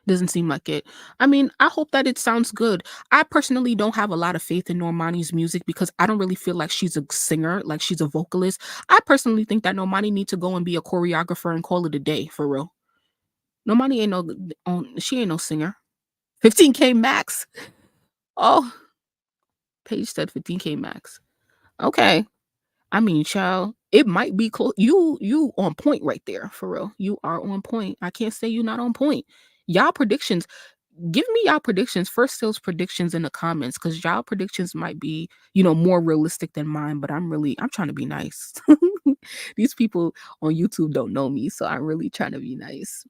Doesn't seem like it. I mean, I hope that it sounds good. I personally don't have a lot of faith in Normani's music because I don't really feel like she's a singer, like she's a vocalist. I personally think that Normani needs to go and be a choreographer and call it a day, for real. Normani she ain't no singer. 15K max. Oh, Paige said 15K max. Okay. I mean, child, it might be close. You on point right there, for real. You are on point. I can't say you're not on point. Y'all predictions, give me y'all predictions, first sales predictions in the comments, because y'all predictions might be, more realistic than mine, but I'm trying to be nice. These people on YouTube don't know me, so I'm really trying to be nice.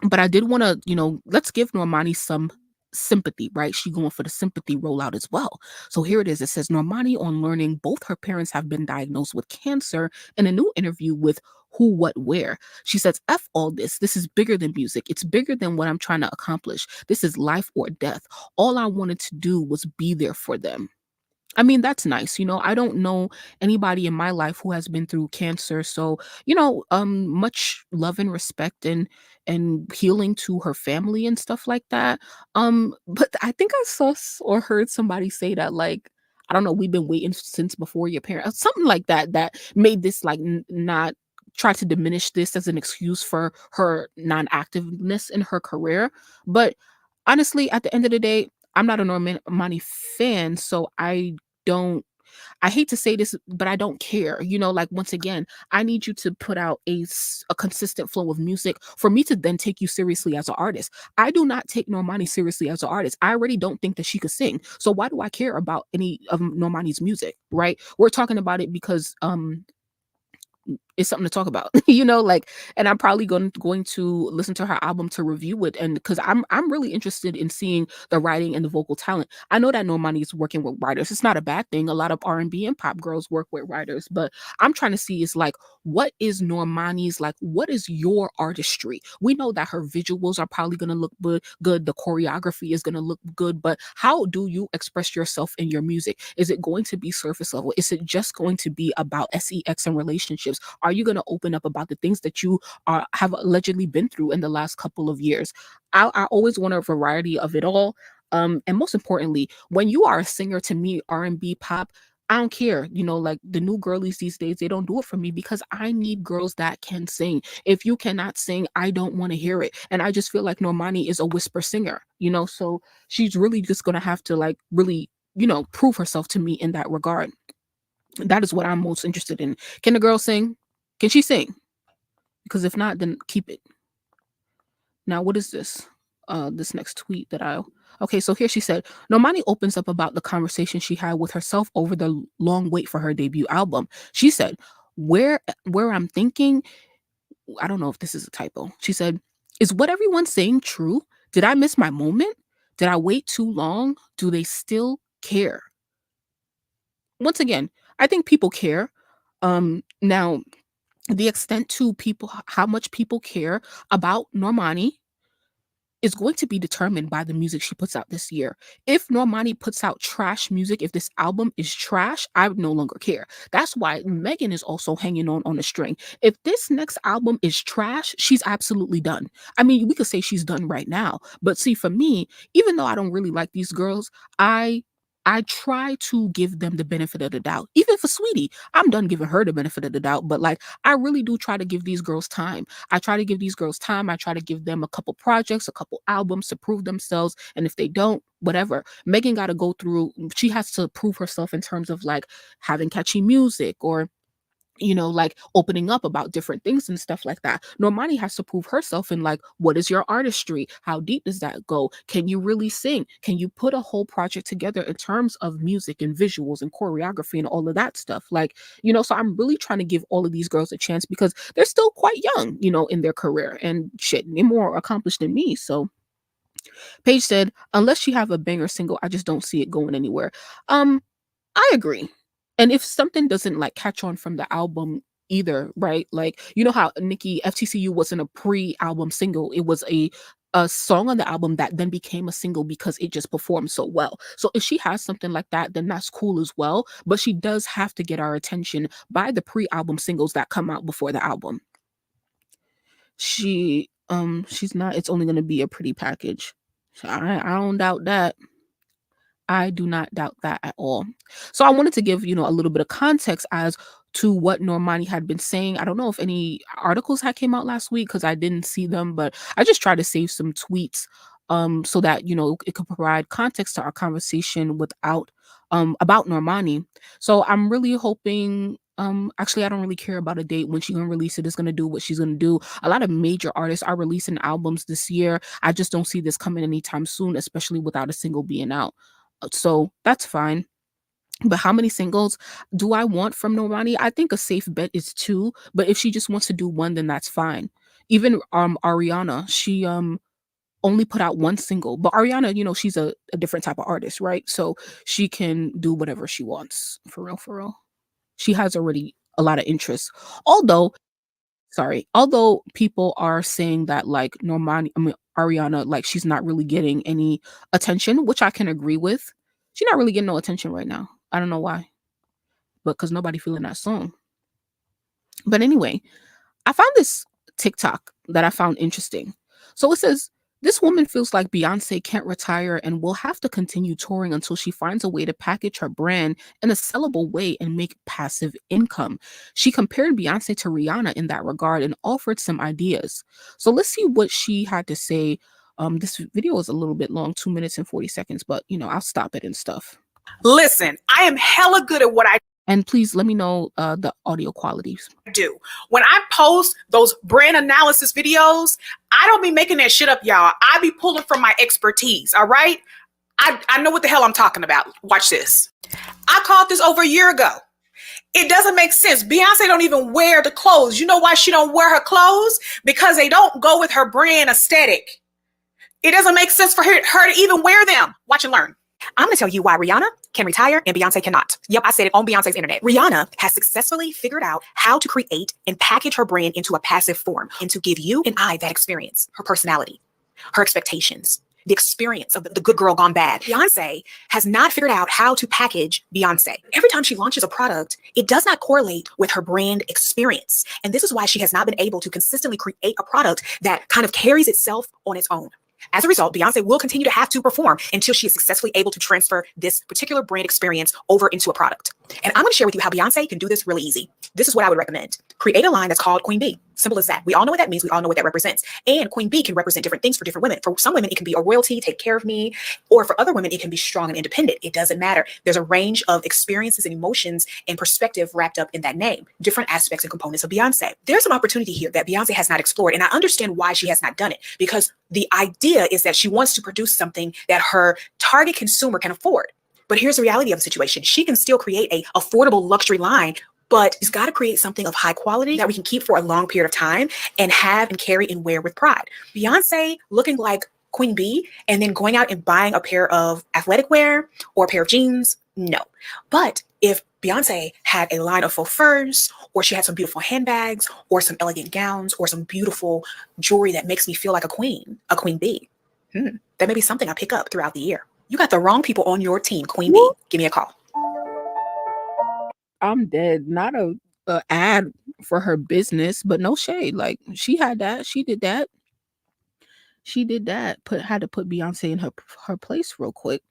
But I did want to, let's give Normani some sympathy, right? She going for the sympathy rollout as well. So here it is. It says, Normani on learning both her parents have been diagnosed with cancer in a new interview with Who, What, Where. She says, F all this. This is bigger than music. It's bigger than what I'm trying to accomplish. This is life or death. All I wanted to do was be there for them. I mean, that's nice. I don't know anybody in my life who has been through cancer. So, much love and respect and healing to her family and stuff like that. But I think I saw or heard somebody say that, like, I don't know, we've been waiting since before your parents, something like that, that made this like not try to diminish this as an excuse for her non-activeness in her career. But honestly, at the end of the day, I'm not a Normani fan, so I don't I hate to say this, but I don't care. You know, like once again, I need you to put out a consistent flow of music for me to then take you seriously as an artist. I do not take Normani seriously as an artist. I already don't think that she could sing. So why do I care about any of Normani's music, right? We're talking about it because it's something to talk about, you know, like, and I'm probably going to listen to her album to review it, and because I'm really interested in seeing the writing and the vocal talent. I know that Normani is working with writers. It's not a bad thing. A lot of R&B and pop girls work with writers, but I'm trying to see is like, what is Normani's, like, what is your artistry? We know that her visuals are probably going to look good. The choreography is going to look good, but how do you express yourself in your music? Is it going to be surface level? Is it just going to be about sex and relationships? Are you going to open up about the things that you have allegedly been through in the last couple of years? I always want a variety of it all. And most importantly, when you are a singer, to me, R&B, pop, I don't care. You know, like the new girlies these days, they don't do it for me because I need girls that can sing. If you cannot sing, I don't want to hear it. And I just feel like Normani is a whisper singer, you know, so she's really just going to have to like really, you know, prove herself to me in that regard. That is what I'm most interested in. Can the girl sing? Can she sing? Because if not, then keep it. Now, what is this? This next tweet that okay, so here she said, Normani opens up about the conversation she had with herself over the long wait for her debut album. She said, where I'm thinking, I don't know if this is a typo. She said, is what everyone's saying true? Did I miss my moment? Did I wait too long? Do they still care? Once again, I think people care. Now, the extent to people, how much people care about Normani is going to be determined by the music she puts out this year. If Normani puts out trash music, if this album is trash, I would no longer care. That's why Megan is also hanging on a string. If this next album is trash, she's absolutely done. I mean, we could say she's done right now, but see, for me, even though I don't really like these girls, I try to give them the benefit of the doubt. Even for Sweetie, I'm done giving her the benefit of the doubt, but like I really do try to give these girls time. I try to give these girls time. I try to give them a couple projects, a couple albums to prove themselves. And if they don't, whatever. Megan got to go through, she has to prove herself in terms of like having catchy music or, you know, like opening up about different things and stuff like that. Normani has to prove herself in like, what is your artistry? How deep does that go? Can you really sing? Can you put a whole project together in terms of music and visuals and choreography and all of that stuff? Like, you know, so I'm really trying to give all of these girls a chance because they're still quite young, you know, in their career and shit, they're more accomplished than me. So Paige said, unless you have a banger single, I just don't see it going anywhere. I agree. And if something doesn't like catch on from the album either, right? Like, you know how Nicki FTCU wasn't a pre-album single. It was a song on the album that then became a single because it just performed so well. So if she has something like that, then that's cool as well. But she does have to get our attention by the pre-album singles that come out before the album. She's not, it's only gonna be a pretty package. So I don't doubt that. I do not doubt that at all. So I wanted to give, you know, a little bit of context as to what Normani had been saying. I don't know if any articles had came out last week because I didn't see them, but I just tried to save some tweets so that, you know, it could provide context to our conversation without about Normani. So I'm really hoping actually I don't really care about a date when she's gonna release it. It's gonna do what she's gonna do. A lot of major artists are releasing albums this year. I just don't see this coming anytime soon, especially without a single being out. So that's fine. But how many singles do I want from Normani? I think a safe bet is 2, but if she just wants to do 1, then that's fine. Even Ariana, she only put out 1 single. But Ariana, you know, she's a different type of artist, right? So she can do whatever she wants. For real, for real. She has already a lot of interest. Although people are saying that like Ariana, like she's not really getting any attention, which I can agree with. She's not really getting no attention right now. I don't know why, but because nobody feeling that song. But anyway, I found this TikTok that I found interesting. So it says, this woman feels like Beyonce can't retire and will have to continue touring until she finds a way to package her brand in a sellable way and make passive income. She compared Beyonce to Rihanna in that regard and offered some ideas. So let's see what she had to say. This video is a little bit long, 2 minutes and 40 seconds, but you know, I'll stop it and stuff. Listen, I am hella good at what I And please let me know the audio qualities. do. When I post those brand analysis videos, I don't be making that shit up, y'all. I be pulling from my expertise, all right? I know what the hell I'm talking about. Watch this. I called this over a year ago. It doesn't make sense. Beyonce don't even wear the clothes. You know why she don't wear her clothes? Because they don't go with her brand aesthetic. It doesn't make sense for her to even wear them. Watch and learn. I'm going to tell you why Rihanna can retire and Beyonce cannot. Yep, I said it on Beyonce's internet. Rihanna has successfully figured out how to create and package her brand into a passive form and to give you and I that experience, her personality, her expectations, the experience of the good girl gone bad. Beyonce has not figured out how to package Beyonce. Every time she launches a product, it does not correlate with her brand experience. And this is why she has not been able to consistently create a product that kind of carries itself on its own. As a result, Beyonce will continue to have to perform until she is successfully able to transfer this particular brand experience over into a product. And I'm going to share with you how Beyonce can do this really easy. This is what I would recommend. Create a line that's called Queen Bee. Simple as that. We all know what that means. We all know what that represents. And Queen Bee can represent different things for different women. For some women, it can be a royalty, take care of me. Or for other women, it can be strong and independent. It doesn't matter. There's a range of experiences and emotions and perspective wrapped up in that name. Different aspects and components of Beyonce. There's some opportunity here that Beyonce has not explored. And I understand why she has not done it. Because the idea is that she wants to produce something that her target consumer can afford. But here's the reality of the situation. She can still create a affordable luxury line, but she's got to create something of high quality that we can keep for a long period of time and have and carry and wear with pride. Beyonce looking like Queen Bee and then going out and buying a pair of athletic wear or a pair of jeans, no. But if Beyonce had a line of faux furs, or she had some beautiful handbags, or some elegant gowns, or some beautiful jewelry that makes me feel like a queen bee, that may be something I pick up throughout the year. You got the wrong people on your team, Queen Bee. Give me a call. I'm dead. Not a ad for her business, but no shade. Like she had that. She did that. She did that. Had to put Beyonce in her place real quick.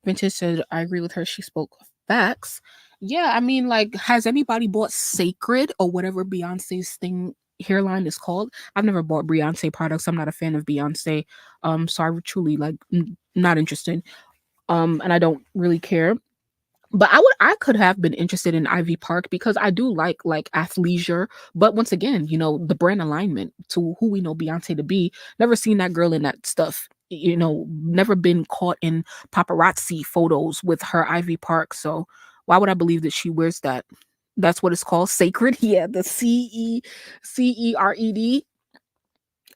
Vintage said, I agree with her. She spoke facts. Yeah, I mean, like, has anybody bought Sacred or whatever Beyonce's hairline is called? I've never bought Beyonce products. I'm not a fan of Beyonce. So I truly like not interested. And I don't really care. But I could have been interested in Ivy Park because I do like athleisure. But once again, you know, the brand alignment to who we know Beyonce to be. Never seen that girl in that stuff. You know, never been caught in paparazzi photos with her Ivy Park. So why would I believe that she wears that? That's what it's called, Sacred. Yeah, the CECERED.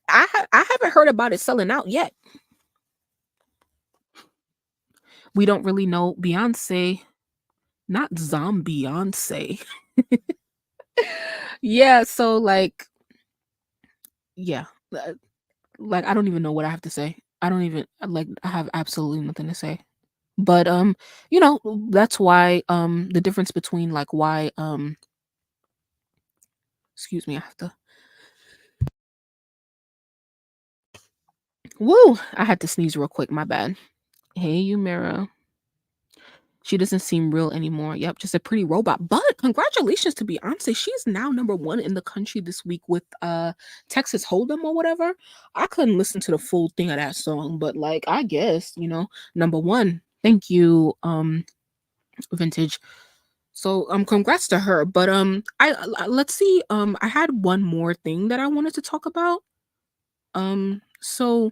I haven't heard about it selling out yet. We don't really know Beyonce. Not zombie Beyonce. Yeah, so like, yeah, like I don't even know what I have to say. I don't even like. I have absolutely nothing to say. But you know, that's why the difference between like why excuse me, I have to. Woo! I had to sneeze real quick. My bad. Hey, you Mira. She doesn't seem real anymore. Yep, just a pretty robot. But congratulations to Beyonce. She's now #1 in the country this week with Texas Hold'em or whatever. I couldn't listen to the full thing of that song, but like I guess, you know, #1. Thank you, Vintage. So congrats to her. But let's see. I had one more thing that I wanted to talk about. So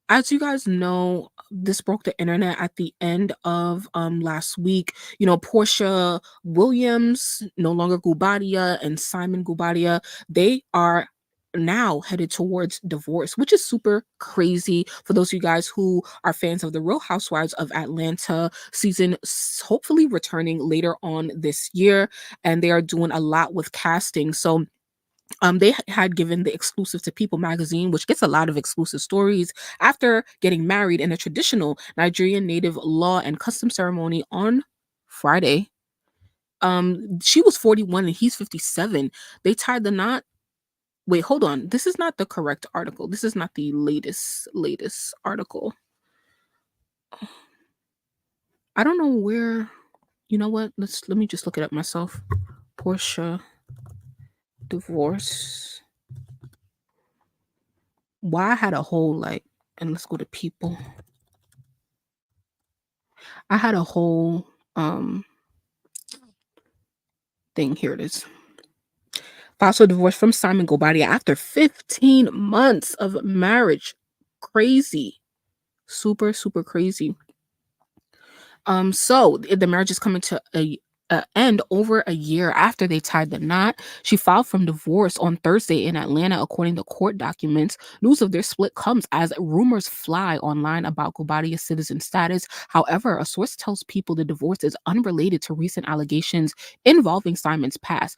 as you guys know, this broke the internet at the end of last week. You know, Porsha Williams, no longer Gubadia, and Simon Gubadia, they are now headed towards divorce, which is super crazy for those of you guys who are fans of the Real Housewives of Atlanta season, hopefully returning later on this year. And they are doing a lot with casting. So they had given the exclusive to People magazine, which gets a lot of exclusive stories, after getting married in a traditional Nigerian native law and custom ceremony on Friday. She was 41 and he's 57. They tied the knot. Wait, hold on. This is not the correct article. This is not the latest article. I don't know where. You know what? Let me just look it up myself. Porsha divorce. Why I had a whole like, and let's go to People. I had a whole thing. Here it is. Files for divorce from Simon Guobadia after 15 months of marriage. Crazy. Super, super crazy. So the marriage is coming to a end over a year after they tied the knot. She filed for divorce on Thursday in Atlanta, according to court documents. News of their split comes as rumors fly online about Guobadia's citizen status. However, a source tells people the divorce is unrelated to recent allegations involving Simon's past.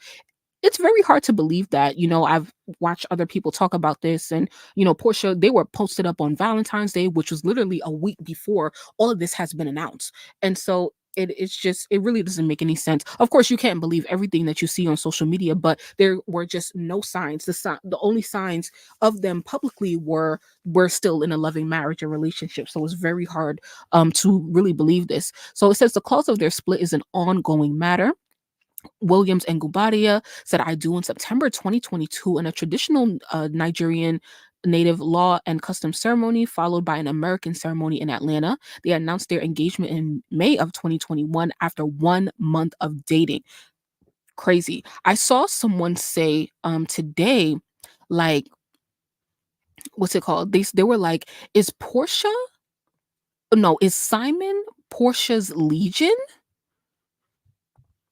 It's very hard to believe that. I've watched other people talk about this, and Porsha, they were posted up on Valentine's Day, which was literally a week before all of this has been announced. And so it really doesn't make any sense. Of course, you can't believe everything that you see on social media, but there were just no signs. The only signs of them publicly were still in a loving marriage or relationship. So it's very hard to really believe this. So it says the cause of their split is an ongoing matter. Williams and Guobadia said "I do" in September 2022 in a traditional Nigerian native law and custom ceremony, followed by an American ceremony in Atlanta. They announced their engagement in May of 2021 after 1 month of dating. Crazy. I saw someone say today, like, what's it called? They were like, is Simon Portia's Legion?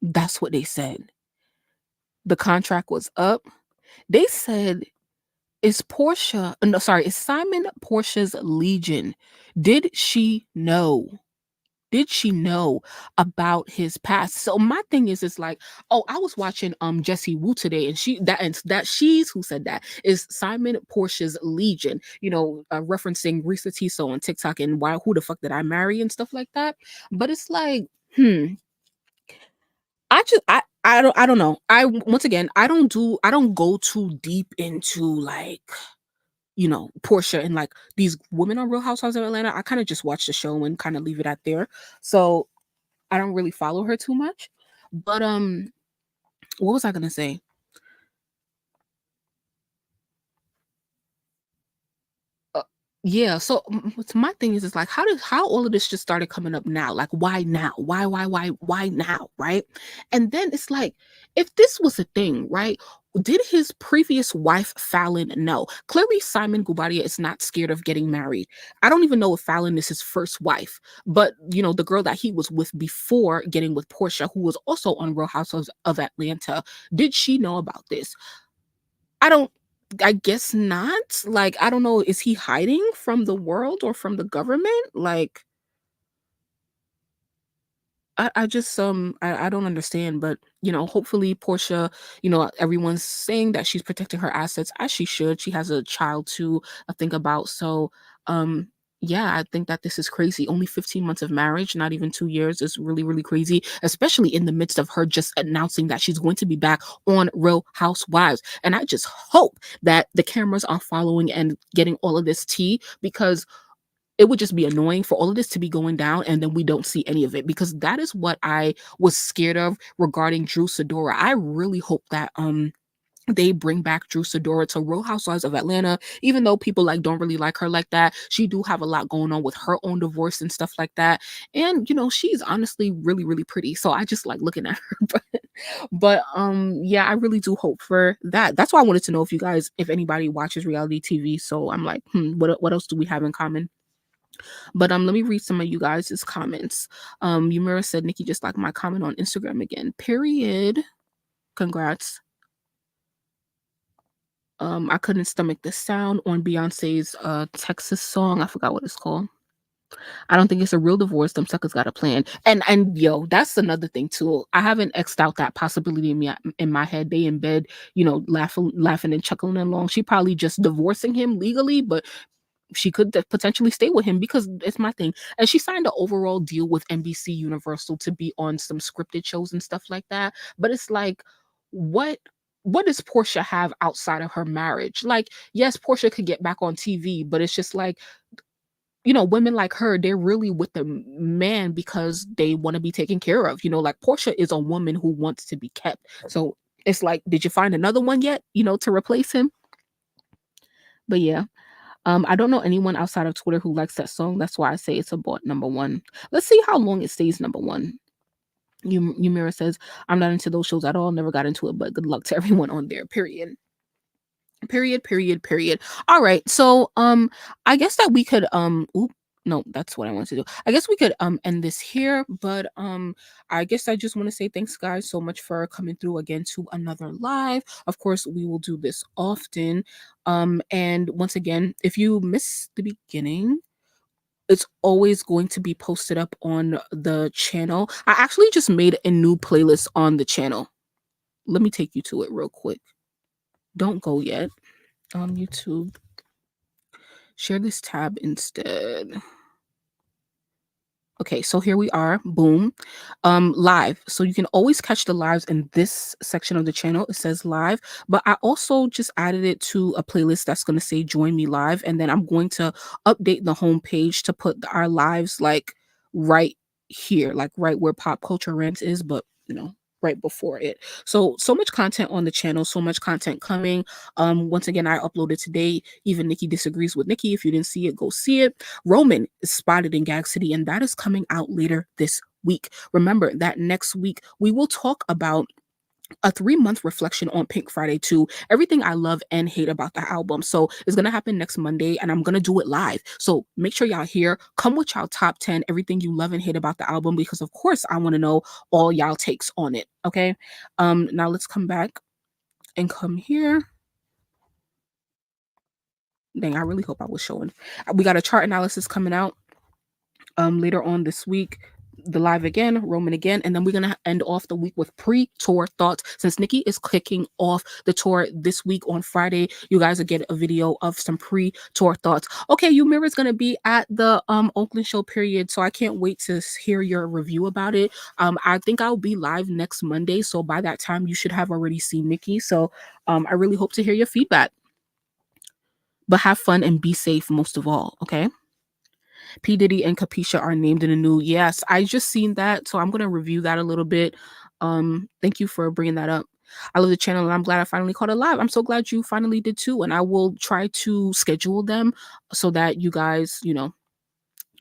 That's what they said. The contract was up. They said, is Simon Portia's Legion? Did she know? Did she know about his past? So my thing is like, oh, I was watching Jessie Woo today, and she's who said that is Simon Portia's Legion, referencing Risa Tiso on TikTok and who the fuck did I marry and stuff like that. But it's like, I don't know. Once again, I don't go too deep into like, Porsha and like these women on Real Housewives of Atlanta. I kind of just watch the show and kind of leave it at there. So I don't really follow her too much. But what was I gonna say? Yeah, so my thing is like, how all of this just started coming up now? Like, why now? Why now? Right? And then it's like, if this was a thing, right? Did his previous wife Fallon know? Clearly, Simon Guobadia is not scared of getting married. I don't even know if Fallon is his first wife, but the girl that he was with before getting with Porsha, who was also on Real Housewives of Atlanta, did she know about this? I guess not. Like, I don't know. Is he hiding from the world or from the government? Like, I just I don't understand. But hopefully Porsha, everyone's saying that she's protecting her assets as she should. She has a child to think about. So yeah, I think that this is crazy. Only 15 months of marriage, not even 2 years, is really, really crazy, especially in the midst of her just announcing that she's going to be back on Real Housewives. And I just hope that the cameras are following and getting all of this tea, because it would just be annoying for all of this to be going down and then we don't see any of it, because that is what I was scared of regarding Drew Sidora. I really hope that they bring back Drew Sidora to Real Housewives of Atlanta, even though people don't really like her like that. She do have a lot going on with her own divorce and stuff like that. And she's honestly really, really pretty. So I just like looking at her. but yeah, I really do hope for that. That's why I wanted to know if anybody watches reality TV. So I'm like, what else do we have in common? But let me read some of you guys' comments. Yumira said, Nikki just liked my comment on Instagram again. Period. Congrats. I couldn't stomach the sound on Beyonce's Texas song. I forgot what it's called. I don't think it's a real divorce. Them suckers got a plan. And yo, that's another thing too. I haven't X'd out that possibility in my head. They in bed, laughing and chuckling along. She probably just divorcing him legally, but she could potentially stay with him, because it's my thing. And she signed an overall deal with NBC Universal to be on some scripted shows and stuff like that. But it's like, what does Porsha have outside of her marriage? Like, yes, Porsha could get back on TV, but it's just like, women like her, they're really with the man because they want to be taken care of. Like Porsha is a woman who wants to be kept. So it's like, did you find another one yet, to replace him? But yeah. I don't know anyone outside of Twitter who likes that song. That's why I say it's a bought #1. Let's see how long it stays #1. Yumira says, I'm not into those shows at all. Never got into it, but good luck to everyone on there. Period. Period. All right. So I guess that we could no, that's what I want to do. I guess we could end this here, but I guess I just want to say thanks guys so much for coming through again to another live. Of course, we will do this often. And once again, if you missed the beginning, it's always going to be posted up on the channel. I actually just made a new playlist on the channel. Let me take you to it real quick. Don't go yet. On YouTube, share this tab instead. Okay, so here we are. Boom. Live. So you can always catch the lives in this section of the channel. It says live, but I also just added it to a playlist that's going to say join me live, and then I'm going to update the homepage to put our lives like right here, like right where Pop Culture Rants is, but you know, right before it. So much content on the channel, so much content coming. Once again, I uploaded today. Even Nicki disagrees with Nicki. If you didn't see it, go see it. Roman is spotted in Gag City, and that is coming out later this week. Remember that next week we will talk about a 3-month reflection on Pink Friday 2, everything I love and hate about the album. So it's going to happen next Monday, and I'm going to do it live. So make sure y'all here, come with y'all top 10, everything you love and hate about the album, because of course I want to know all y'all takes on it. Okay. Now let's come back and come here. Dang, I really hope I was showing. We got a chart analysis coming out later on this week. The live again, Roman again, and then we're gonna end off the week with pre-tour thoughts. Since Nicki is kicking off the tour this week on Friday, you guys will get a video of some pre-tour thoughts. Okay, Yumira's gonna be at the Oakland show, period. So I can't wait to hear your review about it. I think I'll be live next Monday, so by that time you should have already seen Nicki. So I really hope to hear your feedback. But have fun and be safe most of all, okay? P. Diddy and Capisha are named in the new. Yes, I just seen that, so I'm going to review that a little bit. Thank you for bringing that up. I love the channel, and I'm glad I finally caught it live. I'm so glad you finally did too, and I will try to schedule them so that you guys, you know,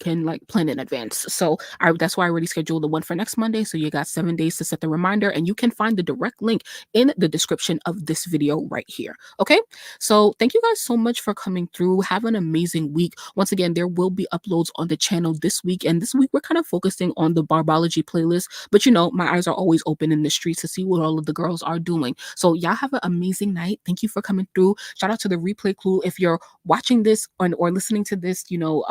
can like plan in advance. So that's why I already scheduled the one for next Monday. So you got 7 days to set the reminder, and you can find the direct link in the description of this video right here. Okay. So thank you guys so much for coming through. Have an amazing week. Once again, there will be uploads on the channel this week. And this week we're kind of focusing on the bArBoLoGiE playlist, but you know, my eyes are always open in the streets to see what all of the girls are doing. So y'all have an amazing night. Thank you for coming through. Shout out to the replay crew. If you're watching this or listening to this, you know,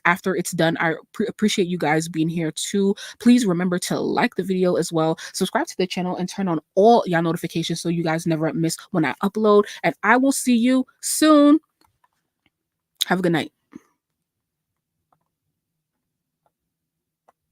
after it's done, I appreciate you guys being here too. Please remember to like the video as well, subscribe to the channel, and turn on all y'all notifications so you guys never miss when I upload. And I will see you soon. Have a good night.